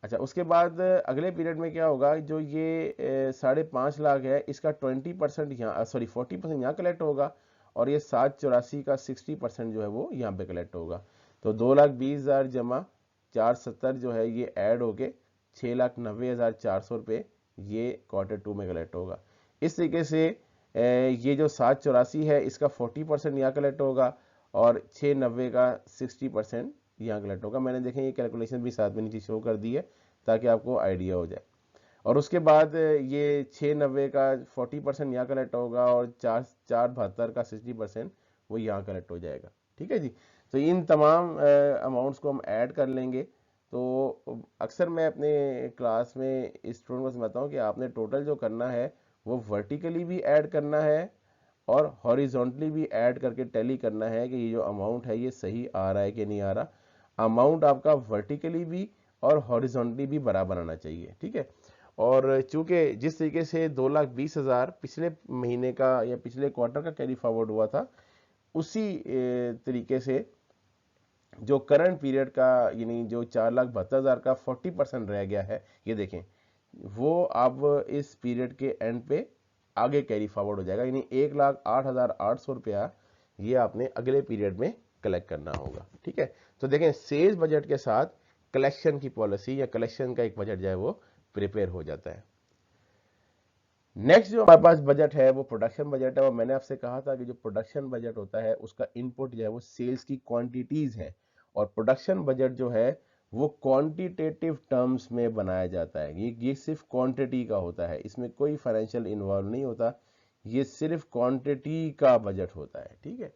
अच्छा, उसके बाद अगले पीरियड में क्या होगा, जो ये 5.5 लाख है इसका 20% यहाँ 40% यहाँ कलेक्ट होगा, और ये 784 का 60% जो है वो यहाँ पे कलेक्ट होगा। तो 2,20,000 जमा 470 जो है ये ऐड होके 6,90,400 रुपये ये क्वार्टर 2 में कलेक्ट होगा। इस तरीके से ये जो 784 है इसका 40% यहाँ कलेक्ट होगा, और 690 का 60% यहाँ कलेक्ट होगा। मैंने देखें ये कैलकुलेशन भी साथ में नीचे शो कर दी है ताकि आपको आइडिया हो जाए। और उसके बाद ये 690 का 40% यहाँ कलेक्ट होगा, और 472 का 60% वो यहाँ कलेक्ट हो जाएगा। ठीक है जी, तो इन तमाम अमाउंट्स को हम ऐड कर लेंगे। तो अक्सर मैं अपने क्लास में स्टूडेंट को समझाता हूँ कि आपने टोटल जो करना है वो वर्टिकली भी ऐड करना है और हॉरिजॉन्टली भी ऐड करके टैली करना है कि ये जो अमाउंट है ये सही आ रहा है कि नहीं आ रहा। अमाउंट आपका वर्टिकली भी और हॉरिजॉन्टली भी बराबर आना चाहिए। ठीक है, और चूंकि जिस तरीके से 2,20,000 पिछले महीने का या पिछले क्वार्टर का कैरी फॉरवर्ड हुआ था, उसी तरीके से जो करंट पीरियड का यानी जो 4,72,000 का 40% रह गया है, ये देखें वो अब इस पीरियड के एंड पे आगे कैरी फॉरवर्ड हो जाएगा, यानी 1,08,800 रुपया ये आपने अगले पीरियड में कलेक्ट करना होगा। ठीक है, तो देखें सेल्स बजट के साथ कलेक्शन की पॉलिसी या कलेक्शन का एक बजट जो है वो प्रिपेयर हो जाता है। नेक्स्ट जो हमारे पास बजट है वो प्रोडक्शन बजट है, और मैंने आपसे कहा था कि जो प्रोडक्शन बजट होता है उसका इनपुट जो है वो सेल्स की क्वांटिटीज है, और प्रोडक्शन बजट जो है वो क्वांटिटेटिव टर्म्स में बनाया जाता है। ये सिर्फ क्वांटिटी का होता है, इसमें कोई फाइनेंशियल इन्वॉल्व नहीं होता, ये सिर्फ क्वांटिटी का बजट होता है। ठीक है,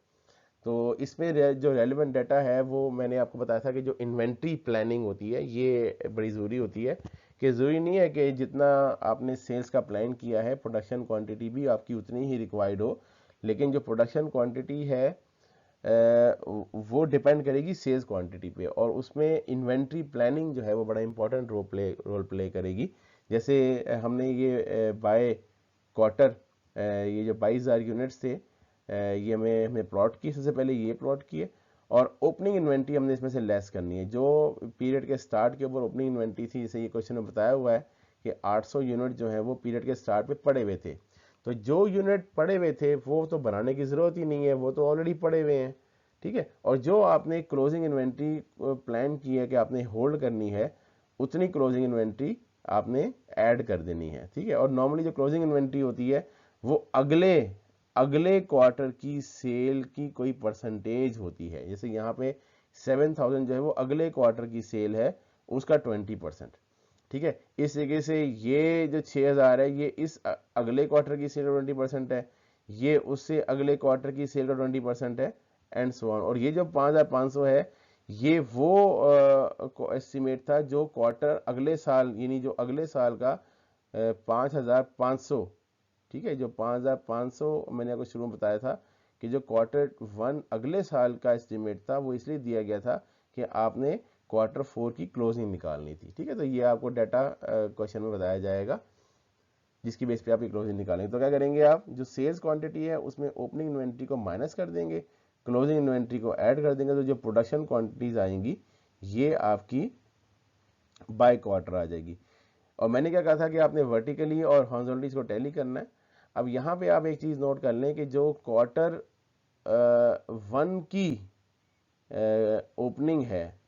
तो इसमें जो रेलिवेंट डाटा है वो मैंने आपको बताया था कि जो इन्वेंट्री प्लानिंग होती है ये बड़ी ज़रूरी होती है, कि ज़रूरी नहीं है कि जितना आपने सेल्स का प्लान किया है प्रोडक्शन क्वांटिटी भी आपकी उतनी ही रिक्वायर्ड हो, लेकिन जो प्रोडक्शन क्वांटिटी है वो डिपेंड करेगी सेल्स क्वांटिटी पे, और उसमें इन्वेंट्री प्लानिंग जो है वो बड़ा इंपॉर्टेंट रोल प्ले करेगी। जैसे हमने ये बाय क्वार्टर ये जो 22,000 यूनिट्स थे ये हमें प्लॉट की, सबसे पहले ये प्लॉट किए, और ओपनिंग इन्वेंट्री हमने इसमें से लेस करनी है। जो पीरियड के स्टार्ट के ऊपर ओपनिंग इन्वेंट्री थी, जैसे ये क्वेश्चन में बताया हुआ है कि 800 यूनिट जो है वो पीरियड के स्टार्ट पे पड़े हुए थे, तो जो यूनिट पड़े हुए थे वो तो बनाने की ज़रूरत ही नहीं है, वो तो ऑलरेडी पड़े हुए हैं। ठीक है, और जो आपने क्लोजिंग इन्वेंट्री प्लान की है कि आपने होल्ड करनी है, उतनी क्लोजिंग इन्वेंट्री आपने ऐड कर देनी है। ठीक है, और नॉर्मली जो क्लोजिंग इन्वेंट्री होती है वो अगले क्वार्टर की सेल की कोई परसेंटेज होती है। जैसे यहाँ पे 7,000 जो है वो अगले क्वार्टर की सेल है, उसका 20%। ठीक है, इस तरीके से ये जो 6,000 है ये इस अगले क्वार्टर की सेल का 20% है, ये उससे अगले क्वार्टर की सेल का 20% है, एंड सो ऑन। और ये जो 5,500 है ये वो एस्टिमेट था जो क्वार्टर अगले साल, यानी जो अगले साल का 5,500, ठीक है, जो 5,500 मैंने आपको शुरू में बताया था कि जो Q1 अगले साल का एस्टिमेट था वो इसलिए दिया गया था कि आपने Q4 की क्लोजिंग निकालनी थी। ठीक है, तो ये आपको डाटा क्वेश्चन में बताया जाएगा जिसकी बेस पे आप ये क्लोजिंग निकालेंगे। तो क्या करेंगे, आप जो सेल्स क्वांटिटी है उसमें ओपनिंग इन्वेंट्री को माइनस कर देंगे, क्लोजिंग इन्वेंट्री को ऐड कर देंगे, तो जो प्रोडक्शन क्वांटिटीज आएंगी ये आपकी बाय क्वार्टर आ जाएगी। और मैंने क्या कहा था कि आपने वर्टिकली और हॉरिजॉन्टली इसको टैली करना है। अब यहाँ पे आप एक चीज़ नोट कर लें कि जो Q1 की ओपनिंग है,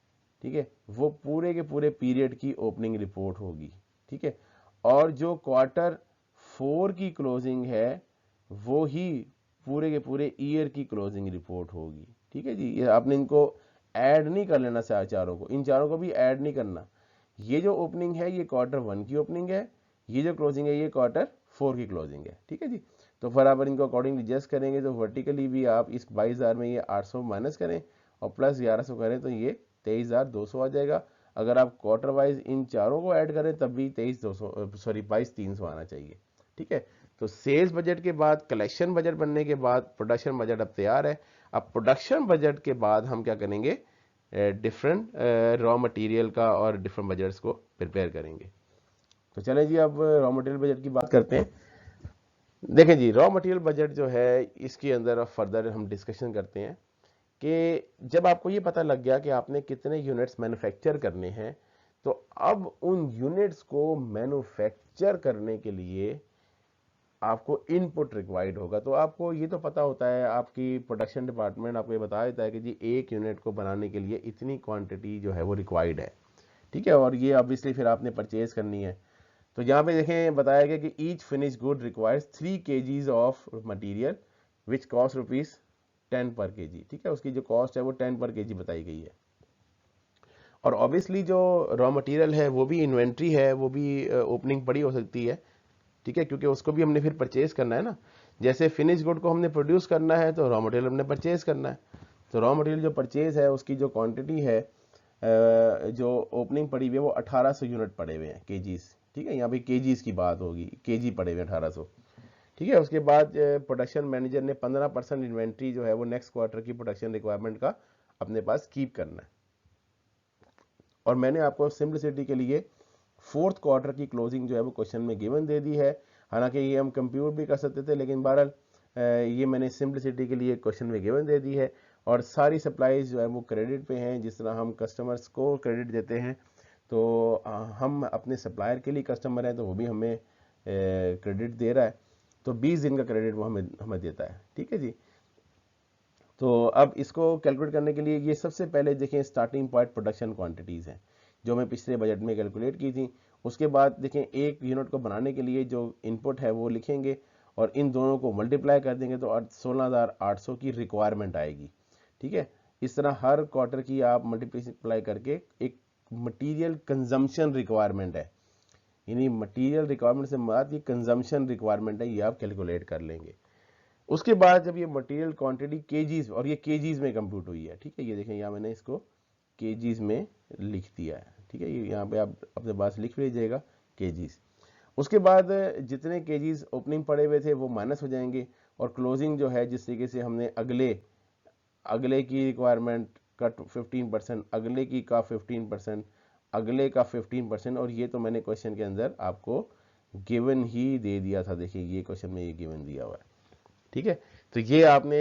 ठीक है, वो पूरे के पूरे पीरियड की ओपनिंग रिपोर्ट होगी। ठीक है, और जो Q4 की क्लोजिंग है वो ही पूरे के पूरे ईयर की क्लोजिंग रिपोर्ट होगी। ठीक है जी, ये आपने इनको ऐड नहीं कर लेना, चारों को, इन चारों को भी ऐड नहीं करना। ये जो ओपनिंग है ये Q1 की ओपनिंग है, ये जो क्लोजिंग है ये Q4 की क्लोजिंग है। ठीक है जी, तो बराबर इनको अकॉर्डिंगली एडजस्ट करेंगे। तो वर्टिकली भी आप इस 22,000 में ये 800 माइनस करें और प्लस 1100 करें तो ये 23,200 आ जाएगा। अगर आप क्वार्टर वाइज इन चारों को ऐड करें तब भी 22,300 आना चाहिए। ठीक है, तो सेल्स बजट के बाद, कलेक्शन बजट बनने के बाद प्रोडक्शन बजट अब तैयार है। अब प्रोडक्शन बजट के बाद हम क्या करेंगे, डिफरेंट रॉ मटेरियल का और डिफरेंट बजट्स को प्रिपेयर करेंगे। तो चलें जी, अब रॉ मटेरियल बजट की बात करते हैं। देखें जी, रॉ मटेरियल बजट जो है इसके अंदर अब फर्दर हम डिस्कशन करते हैं कि जब आपको ये पता लग गया कि आपने कितने यूनिट्स मैन्युफैक्चर करने हैं, तो अब उन यूनिट्स को मैन्युफैक्चर करने के लिए आपको इनपुट रिक्वायर्ड होगा। तो आपको ये तो पता होता है, आपकी प्रोडक्शन डिपार्टमेंट आपको ये बता देता है कि जी एक यूनिट को बनाने के लिए इतनी क्वांटिटी जो है वो रिक्वायर्ड है। ठीक है, और ये ऑब्वियसली फिर आपने परचेज करनी है। तो यहाँ पे देखें बताया गया कि each finish good requires 3 kgs of material which cost ₹10 पर kg। ठीक है, उसकी जो कॉस्ट है वो 10 पर kg बताई गई है। और ऑब्वियसली जो रॉ मटेरियल है वो भी इन्वेंट्री है, वो भी ओपनिंग पड़ी हो सकती है। ठीक है, क्योंकि उसको भी हमने फिर परचेज करना है ना। जैसे फिनिश गुड को हमने प्रोड्यूस करना है तो रॉ मटेरियल हमने परचेज करना है। तो रॉ मटेरियल जो परचेज है उसकी जो क्वांटिटी है जो ओपनिंग पड़ी हुई है वो 1800 यूनिट पड़े हुए हैं, केजीज। ठीक है, यहाँ पे केजीज की बात होगी, केजी पड़े हुए 1800। ठीक है, उसके बाद प्रोडक्शन मैनेजर ने 15% इन्वेंट्री जो है वो नेक्स्ट क्वार्टर की प्रोडक्शन रिक्वायरमेंट का अपने पास कीप करना है। और मैंने आपको सिंपलिसिटी के लिए फोर्थ क्वार्टर की क्लोजिंग जो है वो क्वेश्चन में गिवन दे दी है। हालांकि ये हम कंप्यूट भी कर सकते थे, लेकिन बहरहाल ये मैंने सिंपलिसिटी के लिए क्वेश्चन में गिवन दे दी है। और सारी सप्लाईज जो है वो क्रेडिट पे हैं। जिस तरह हम कस्टमर्स को क्रेडिट देते हैं तो हम अपने सप्लायर के लिए कस्टमर हैं तो वो भी हमें क्रेडिट दे रहा है। तो 20 दिन का क्रेडिट वो हमें देता है। ठीक है जी, तो अब इसको कैलकुलेट करने के लिए ये सबसे पहले देखें स्टार्टिंग पॉइंट प्रोडक्शन क्वांटिटीज़ हैं जो मैं पिछले बजट में कैलकुलेट की थी। उसके बाद देखें एक यूनिट को बनाने के लिए जो इनपुट है वो लिखेंगे और इन दोनों को मल्टीप्लाई कर देंगे तो 16,800 की रिक्वायरमेंट आएगी। ठीक है, इस तरह हर क्वार्टर की आप मल्टीप्लाई करके एक मटेरियल कंजम्पशन रिक्वायरमेंट है, यानी मटेरियल रिक्वायरमेंट से मर्द ये कंजम्पशन रिक्वायरमेंट है, ये आप कैलकुलेट कर लेंगे। उसके बाद जब ये मटेरियल क्वांटिटी केजीज, और ये केजीज में कंप्यूट हुई है, ठीक है, ये देखें यहाँ मैंने इसको केजीज में लिख दिया है, ठीक है, ये यहाँ पे आप अपने पास लिख लीजिएगा केजीज। उसके बाद जितने केजीज ओपनिंग पड़े हुए थे वो माइनस हो जाएंगे, और क्लोजिंग जो है जिस तरीके से हमने अगले की रिक्वायरमेंट का 15%, अगले की का 15%, अगले का 15%, और ये तो मैंने क्वेश्चन के अंदर आपको गिवन ही दे दिया था, देखिए ये क्वेश्चन में ये गिवन दिया हुआ है, ठीक है। तो ये आपने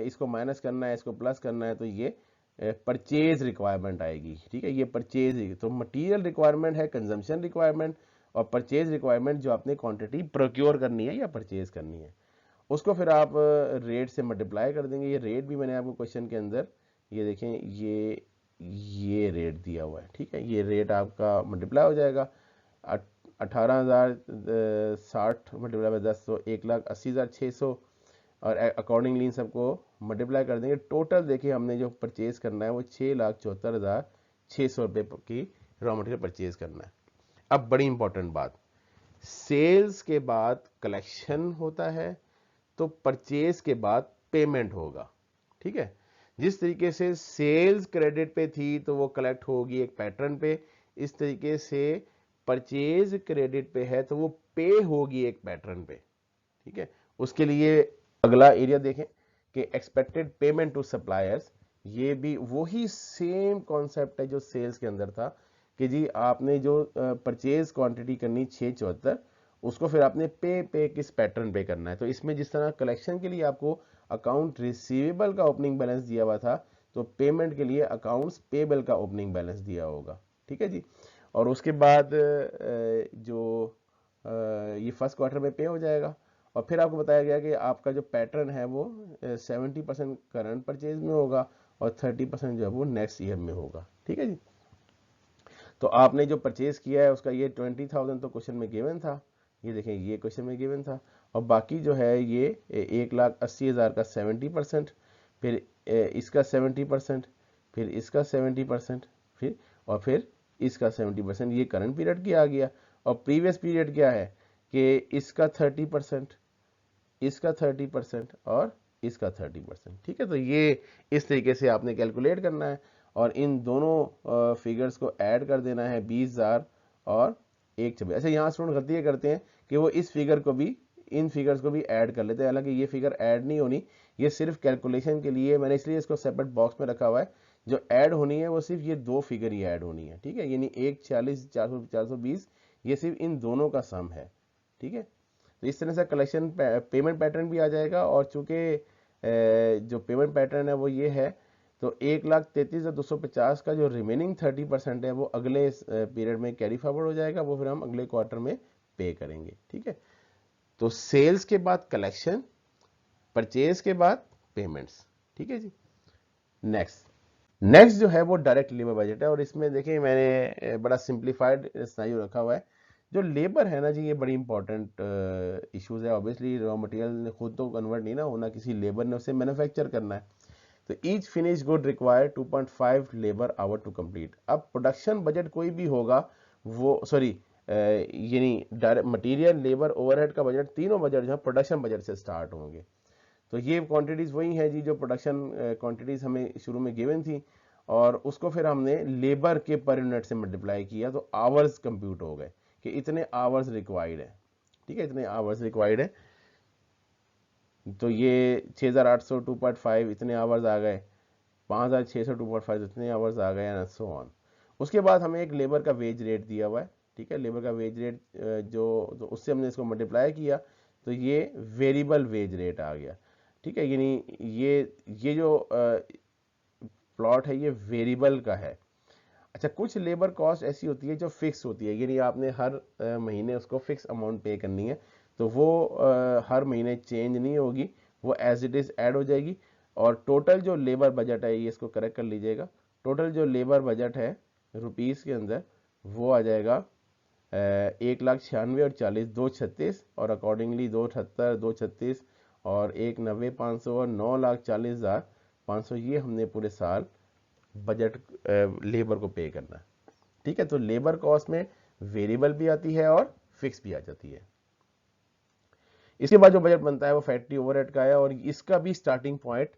इसको माइनस करना है, इसको प्लस करना है, तो ये परचेज रिक्वायरमेंट आएगी, ठीक है, ये परचेज, तो मटेरियल रिक्वायरमेंट है कंजम्पशन रिक्वायरमेंट, और परचेज रिक्वायरमेंट जो आपने क्वांटिटी प्रोक्योर करनी है या परचेज करनी है, उसको फिर आप रेट से मल्टीप्लाई कर देंगे। ये रेट भी मैंने आपको क्वेश्चन के अंदर, ये देखें, ये रेट दिया हुआ है, ठीक है, ये रेट आपका मल्टीप्लाई हो जाएगा, 18,060 मल्टीप्लाई बाय 10 तो 1,80,600, और अकॉर्डिंगली इन सबको मल्टीप्लाई कर देंगे। टोटल देखिए हमने जो परचेज करना है वो 6,74,600 रुपये की रॉ मटेरियल परचेज करना है। अब बड़ी इंपॉर्टेंट बात, सेल्स के बाद कलेक्शन होता है, तो परचेज के बाद पेमेंट होगा, ठीक है। जिस तरीके से सेल्स क्रेडिट पे थी तो वो कलेक्ट होगी एक पैटर्न पे, इस तरीके से परचेज क्रेडिट पे है तो वो पे होगी एक पैटर्न पे, ठीक है। उसके लिए अगला एरिया देखें कि एक्सपेक्टेड पेमेंट टू सप्लायर्स, ये भी वही सेम कॉन्सेप्ट है जो सेल्स के अंदर था, कि जी आपने जो परचेज क्वांटिटी करनी 674, उसको फिर आपने पे किस पैटर्न पे करना है। तो इसमें जिस तरह कलेक्शन के लिए आपको अकाउंट रिसीवेबल का ओपनिंग बैलेंस दिया हुआ था, तो पेमेंट के लिए अकाउंट्स पेबल का ओपनिंग बैलेंस दिया होगा, ठीक है जी। और उसके बाद जो ये फर्स्ट क्वार्टर में पे हो जाएगा, और फिर आपको बताया गया कि आपका जो पैटर्न है वो 70% करंट परचेज में होगा और 30% जो है वो नेक्स्ट ईयर में होगा, ठीक है जी। तो आपने जो परचेज किया है उसका ये 20,000 तो क्वेश्चन में गिवन था, ये देखें ये क्वेश्चन में गिवन था, और बाकी जो है ये 1,80,000 का 70%, फिर इसका 70%, फिर इसका 70%, फिर इसका 70%, ये करंट पीरियड की आ गया। और प्रीवियस पीरियड क्या है कि इसका 30%, इसका 30% और इसका 30%, ठीक है। तो ये इस तरीके से आपने कैलकुलेट करना है, और इन दोनों फिगर्स को ऐड कर देना है, 20,000 और 1,26। ऐसे यहाँ स्टूडेंट गलती करते हैं कि वो इस फिगर को भी, इन फिगर्स को भी ऐड कर लेते हैं, हालांकि ये फिगर ऐड नहीं होनी, ये सिर्फ कैलकुलेशन के लिए मैंने इसलिए इसको सेपरेट बॉक्स में रखा हुआ है। जो ऐड होनी है वो सिर्फ ये दो फिगर ही ऐड होनी है, ठीक है, यानी 1,46, 420, ये सिर्फ इन दोनों का सम है, ठीक है। तो इस तरह से कलेक्शन पेमेंट पैटर्न भी आ जाएगा, और चूंकि जो पेमेंट पैटर्न है वो ये है, तो 1,33,250 का जो रिमेनिंग 30% है वो अगले पीरियड में कैरी फॉरवर्ड हो जाएगा, वो फिर हम अगले क्वार्टर में पे करेंगे, ठीक है। तो सेल्स के बाद कलेक्शन, परचेज के बाद पेमेंट्स, ठीक है जी। नेक्स्ट जो है वो डायरेक्ट लेबर बजट है, और इसमें देखिए मैंने बड़ा सिंप्लीफाइड सिनेरियो रखा हुआ है। जो लेबर है ना जी, ये बड़ी इंपॉर्टेंट इश्यूज है। ऑब्वियसली रॉ मटेरियल ने खुद तो कन्वर्ट नहीं ना होना, किसी लेबर ने उसे मैन्युफैक्चर करना है। तो each finish good require 2.5 labour hour to complete. अब प्रोडक्शन बजट कोई भी होगा वो, सॉरी, यानी डायरेक्ट मटेरियल, लेबर, ओवरहेड का बजट, तीनों बजट जो है प्रोडक्शन बजट से स्टार्ट होंगे। तो ये क्वांटिटीज वही हैं जी जो प्रोडक्शन क्वांटिटीज हमें शुरू में गिवन थी, और उसको फिर हमने लेबर के पर यूनिट से मल्टीप्लाई किया, तो आवर्स कंप्यूट हो गए कि इतने आवर्स रिक्वायर्ड है, ठीक है, इतने आवर्स रिक्वायर्ड है। तो ये 6,800 2.5 इतने आवर्स आ गए, 5,600 2.5 इतने आवर्स आ गए, एंड सो ऑन। उसके बाद हमें एक लेबर का वेज रेट दिया हुआ है, ठीक है, लेबर का वेज रेट जो, तो उससे हमने इसको मल्टीप्लाई किया, तो ये वेरिएबल वेज रेट आ गया, ठीक है। यानी ये जो प्लॉट है ये वेरिएबल का है। अच्छा, कुछ लेबर कॉस्ट ऐसी होती है जो फिक्स होती है, यानी आपने हर महीने उसको फिक्स अमाउंट पे करनी है, तो वो हर महीने चेंज नहीं होगी, वो एज इट इज ऐड हो जाएगी। और टोटल जो लेबर बजट है, ये इसको करेक्ट कर लीजिएगा, टोटल जो लेबर बजट है रुपीस के अंदर वो आ जाएगा 1,96,000 और 40, 236, और अकॉर्डिंगली 278, 236 और 1,90,500 और 9,40,500, ये हमने पूरे साल बजट लेबर को पे करना है। ठीक है, तो लेबर कॉस्ट में वेरिएबल भी आती है और फिक्स भी आ जाती है। इसके बाद जो बजट बनता है वो फैक्ट्री ओवरहेड का है, और इसका भी स्टार्टिंग पॉइंट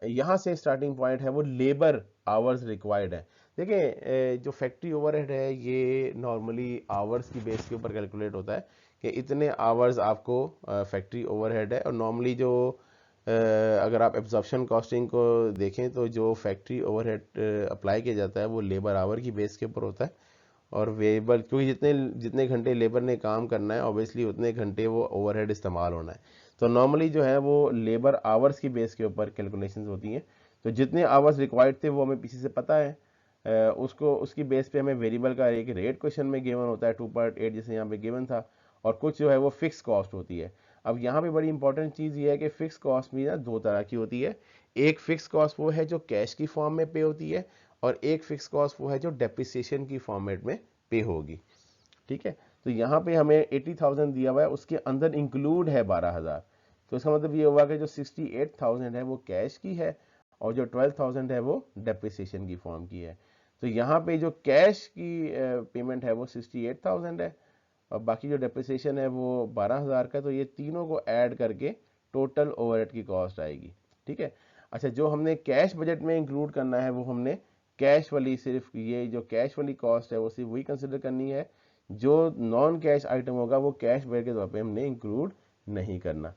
यहाँ से स्टार्टिंग पॉइंट है वो लेबर आवर्स रिक्वायर्ड है। देखिए जो फैक्ट्री ओवरहेड है ये नॉर्मली आवर्स की बेस के ऊपर कैलकुलेट होता है कि इतने आवर्स आपको फैक्ट्री ओवरहेड है, और नॉर्मली जो अगर आप एब्जॉर्प्शन कॉस्टिंग को देखें तो जो फैक्ट्री ओवरहेड अप्लाई किया जाता है वो लेबर आवर की बेस के ऊपर होता है, और वेरिएबल, क्योंकि जितने जितने घंटे लेबर ने काम करना है ऑब्वियसली उतने घंटे वो ओवरहेड इस्तेमाल होना है। तो नॉर्मली जो है वो लेबर आवर्स की बेस के ऊपर कैलकुलेशंस होती हैं। तो जितने आवर्स रिक्वायर्ड थे वो हमें पीछे से पता है, उसको उसकी बेस पे हमें वेरिएबल का एक रेट क्वेश्चन में गिवन होता है 2.8 जैसे यहाँ पे गिवन था, और कुछ जो है वो फिक्स कॉस्ट होती है। अब यहाँ पे बड़ी इंपॉर्टेंट चीज़ ये है कि फिक्स कॉस्ट भी ना दो तरह की होती है। एक फिक्स कॉस्ट वो है जो कैश की फॉर्म में पे होती है, और एक फिक्स कॉस्ट वो है जो डेप्रिसिएशन की फॉर्मेट में पे होगी। ठीक है, तो यहाँ पे हमें 80,000 दिया हुआ है, उसके अंदर इंक्लूड है 12,000। तो इसका मतलब ये हुआ कि जो 68,000 है वो कैश की है, और जो 12,000 है वो डेप्रिसिएशन की फॉर्म की है। तो यहाँ पे जो कैश की पेमेंट है वो 68,000 है, और बाकी जो डेप्रिसिएशन है वो 12,000 का। तो ये तीनों को ऐड करके टोटल ओवरहेड की कॉस्ट आएगी। ठीक है, अच्छा जो हमने कैश बजट में इंक्लूड करना है वो हमने कैश वाली, सिर्फ ये जो कैश वाली कॉस्ट है वो सिर्फ वही कंसिडर करनी है, जो नॉन कैश आइटम होगा वो कैश बजट के तौर पे हमने इंक्लूड नहीं करना।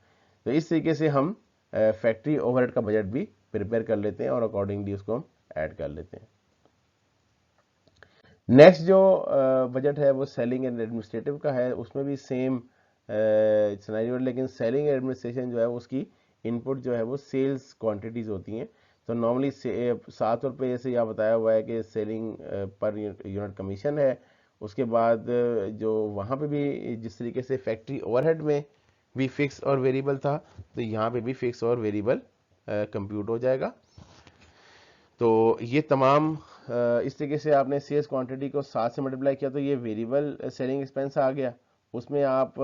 तो इस तरीके से हम फैक्ट्री ओवरहेड का बजट भी प्रिपेयर कर लेते हैं और अकॉर्डिंगली उसको हम ऐड कर लेते हैं। नेक्स्ट जो बजट है वो सेलिंग एंड एडमिनिस्ट्रेटिव का है, उसमें भी सेम सिनेरियो, लेकिन सेलिंग एडमिनिस्ट्रेशन जो है उसकी इनपुट जो है वो सेल्स क्वांटिटीज होती हैं। तो नॉर्मली 7 रुपये जैसे यहाँ बताया हुआ है कि सेलिंग पर यूनिट कमीशन है। उसके बाद जो वहाँ पे भी जिस तरीके से फैक्ट्री ओवरहेड में भी फिक्स और वेरिएबल था, तो यहाँ पे भी फिक्स और वेरिएबल कंप्यूट हो जाएगा। तो ये तमाम इस तरीके से आपने सेल्स क्वांटिटी को 7 से मल्टीप्लाई किया तो ये वेरिएबल सेलिंग एक्सपेंस आ गया। उसमें आप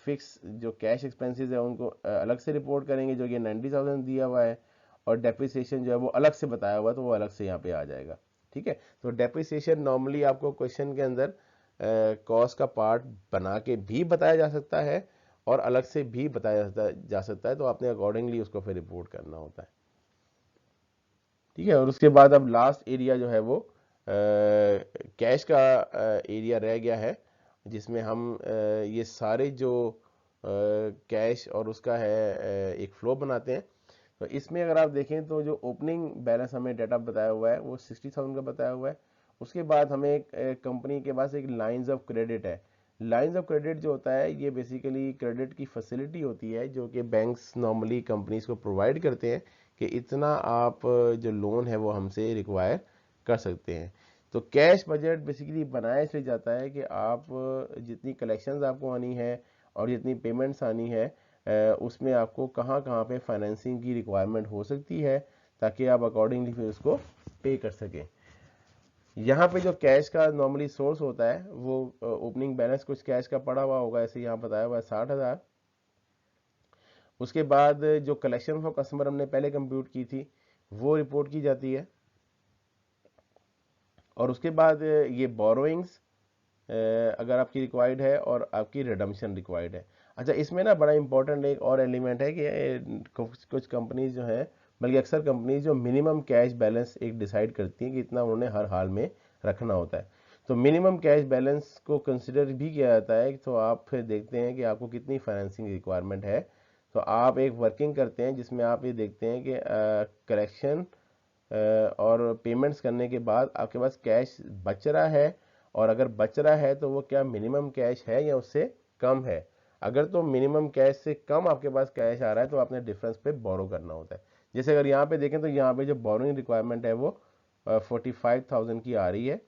फिक्स जो कैश एक्सपेंसेस है उनको अलग से रिपोर्ट करेंगे, जो कि 90,000 दिया हुआ है, और डेप्रिसिएशन जो है वो अलग से बताया हुआ है तो वो अलग से यहाँ पे आ जाएगा। ठीक है, तो डेप्रिसिएशन नॉर्मली आपको क्वेश्चन के अंदर कॉस्ट का पार्ट बना के भी बताया जा सकता है और अलग से भी बताया जा सकता है, तो आपने अकॉर्डिंगली उसको फिर रिपोर्ट करना होता है। ठीक है, और उसके बाद अब लास्ट एरिया जो है वो कैश का एरिया रह गया है, जिसमें हम ये सारे जो कैश और उसका है एक फ्लो बनाते हैं। तो इसमें अगर आप देखें तो जो ओपनिंग बैलेंस हमें डाटा बताया हुआ है वो 60,000 का बताया हुआ है। उसके बाद हमें एक कंपनी के पास एक लाइंस ऑफ क्रेडिट है। लाइंस ऑफ क्रेडिट जो होता है ये बेसिकली क्रेडिट की फैसिलिटी होती है जो कि बैंक्स नॉर्मली कंपनीज को प्रोवाइड करते हैं कि इतना आप जो लोन है वो हमसे रिक्वायर कर सकते हैं। तो कैश बजट बेसिकली बनाया इसलिए जाता है कि आप जितनी कलेक्शंस आपको आनी है और जितनी पेमेंट्स आनी है उसमें आपको कहाँ कहाँ पे फाइनेंसिंग की रिक्वायरमेंट हो सकती है, ताकि आप अकॉर्डिंगली फिर उसको पे कर सकें। यहाँ पे जो कैश का नॉर्मली सोर्स होता है वो ओपनिंग बैलेंस कुछ कैश का पड़ा हुआ होगा, ऐसे यहाँ बताया हुआ है 60,000। उसके बाद जो कलेक्शन फॉर कस्टमर हमने पहले कंप्यूट की थी वो रिपोर्ट की जाती है, और उसके बाद ये बोरोइंग्स अगर आपकी रिक्वायर्ड है और आपकी रिडम्पशन रिक्वायर्ड है। अच्छा इसमें ना बड़ा इंपॉर्टेंट एक और एलिमेंट है कि कुछ कंपनीज जो है, बल्कि अक्सर कंपनीज जो मिनिमम कैश बैलेंस एक डिसाइड करती हैं कि इतना उन्होंने हर हाल में रखना होता है। तो मिनिमम कैश बैलेंस को कंसिडर भी किया जाता है। तो आप फिर देखते हैं कि आपको कितनी फाइनेंसिंग रिक्वायरमेंट है, तो आप एक वर्किंग करते हैं जिसमें आप ये देखते हैं कि कलेक्शन और पेमेंट्स करने के बाद आपके पास कैश बच रहा है, और अगर बच रहा है तो वो क्या मिनिमम कैश है या उससे कम है। अगर तो मिनिमम कैश से कम आपके पास कैश आ रहा है तो आपने डिफरेंस पे बोरो करना होता है। जैसे अगर यहाँ पे देखें तो यहाँ पे जो बोरोइंग रिक्वायरमेंट है वो 45,000 की आ रही है।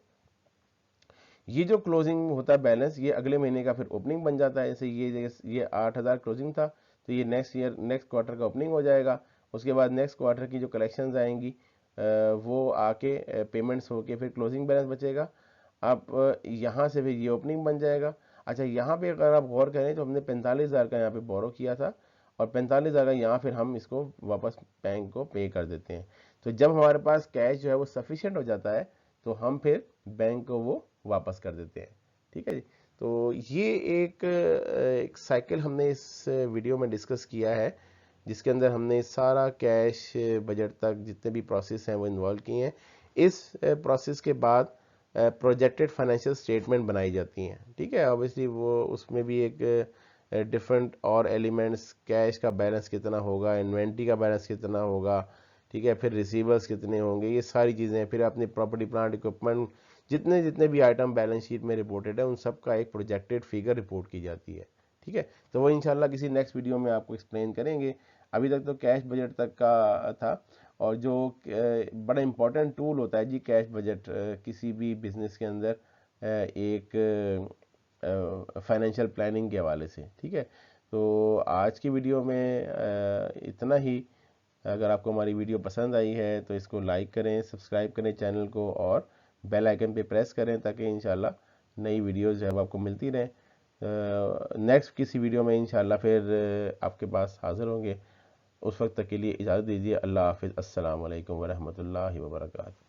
ये जो क्लोजिंग होता है बैलेंस ये अगले महीने का फिर ओपनिंग बन जाता है। जैसे ये 8,000 क्लोजिंग था तो ये नेक्स्ट क्वार्टर का ओपनिंग हो जाएगा। उसके बाद नेक्स्ट क्वार्टर की जो कलेक्शंस आएंगी वो आके पेमेंट्स होके फिर क्लोजिंग बैलेंस बचेगा। अब यहाँ से फिर ये ओपनिंग बन जाएगा। अच्छा यहाँ पे अगर आप गौर करें तो हमने 45,000 का यहाँ पे बोरो किया था, और 45,000 का यहाँ फिर हम इसको वापस बैंक को पे कर देते हैं। तो जब हमारे पास कैश जो है वो सफिशिएंट हो जाता है तो हम फिर बैंक को वो वापस कर देते हैं। ठीक है जी। तो ये एक साइकिल हमने इस वीडियो में डिस्कस किया है, जिसके अंदर हमने सारा कैश बजट तक जितने भी प्रोसेस हैं वो इन्वॉल्व किए हैं। इस प्रोसेस के बाद प्रोजेक्टेड फाइनेंशियल स्टेटमेंट बनाई जाती हैं। ठीक है, ऑब्वियसली वो उसमें भी एक डिफरेंट और एलिमेंट्स, कैश का बैलेंस कितना होगा, इन्वेंट्री का बैलेंस कितना होगा, ठीक है, फिर रिसीवर्स कितने होंगे, ये सारी चीज़ें, फिर अपनी प्रॉपर्टी प्लांट इक्विपमेंट, जितने जितने भी आइटम बैलेंस शीट में रिपोर्टेड है उन सब का एक प्रोजेक्टेड फिगर रिपोर्ट की जाती है। ठीक है, तो वो इंशाल्लाह किसी नेक्स्ट वीडियो में आपको एक्सप्लेन करेंगे। अभी तक तो कैश बजट तक का था। और जो बड़ा इंपॉर्टेंट टूल होता है जी कैश बजट किसी भी बिजनेस के अंदर एक फाइनेंशियल प्लानिंग के हवाले से। ठीक है, तो आज की वीडियो में इतना ही। अगर आपको हमारी वीडियो पसंद आई है तो इसको लाइक करें, सब्सक्राइब करें चैनल को, और बेल आइकन पे प्रेस करें ताकि इंशाल्लाह नई वीडियोस जो है आपको मिलती रहें। नेक्स्ट किसी वीडियो में इंशाल्लाह फिर आपके पास हाजिर होंगे। उस वक्त तक के लिए इजाज़त दीजिए। अल्लाह हाफिज़। अस्सलाम वालेकुम वरहमतुल्लाहि वबरकातुहू।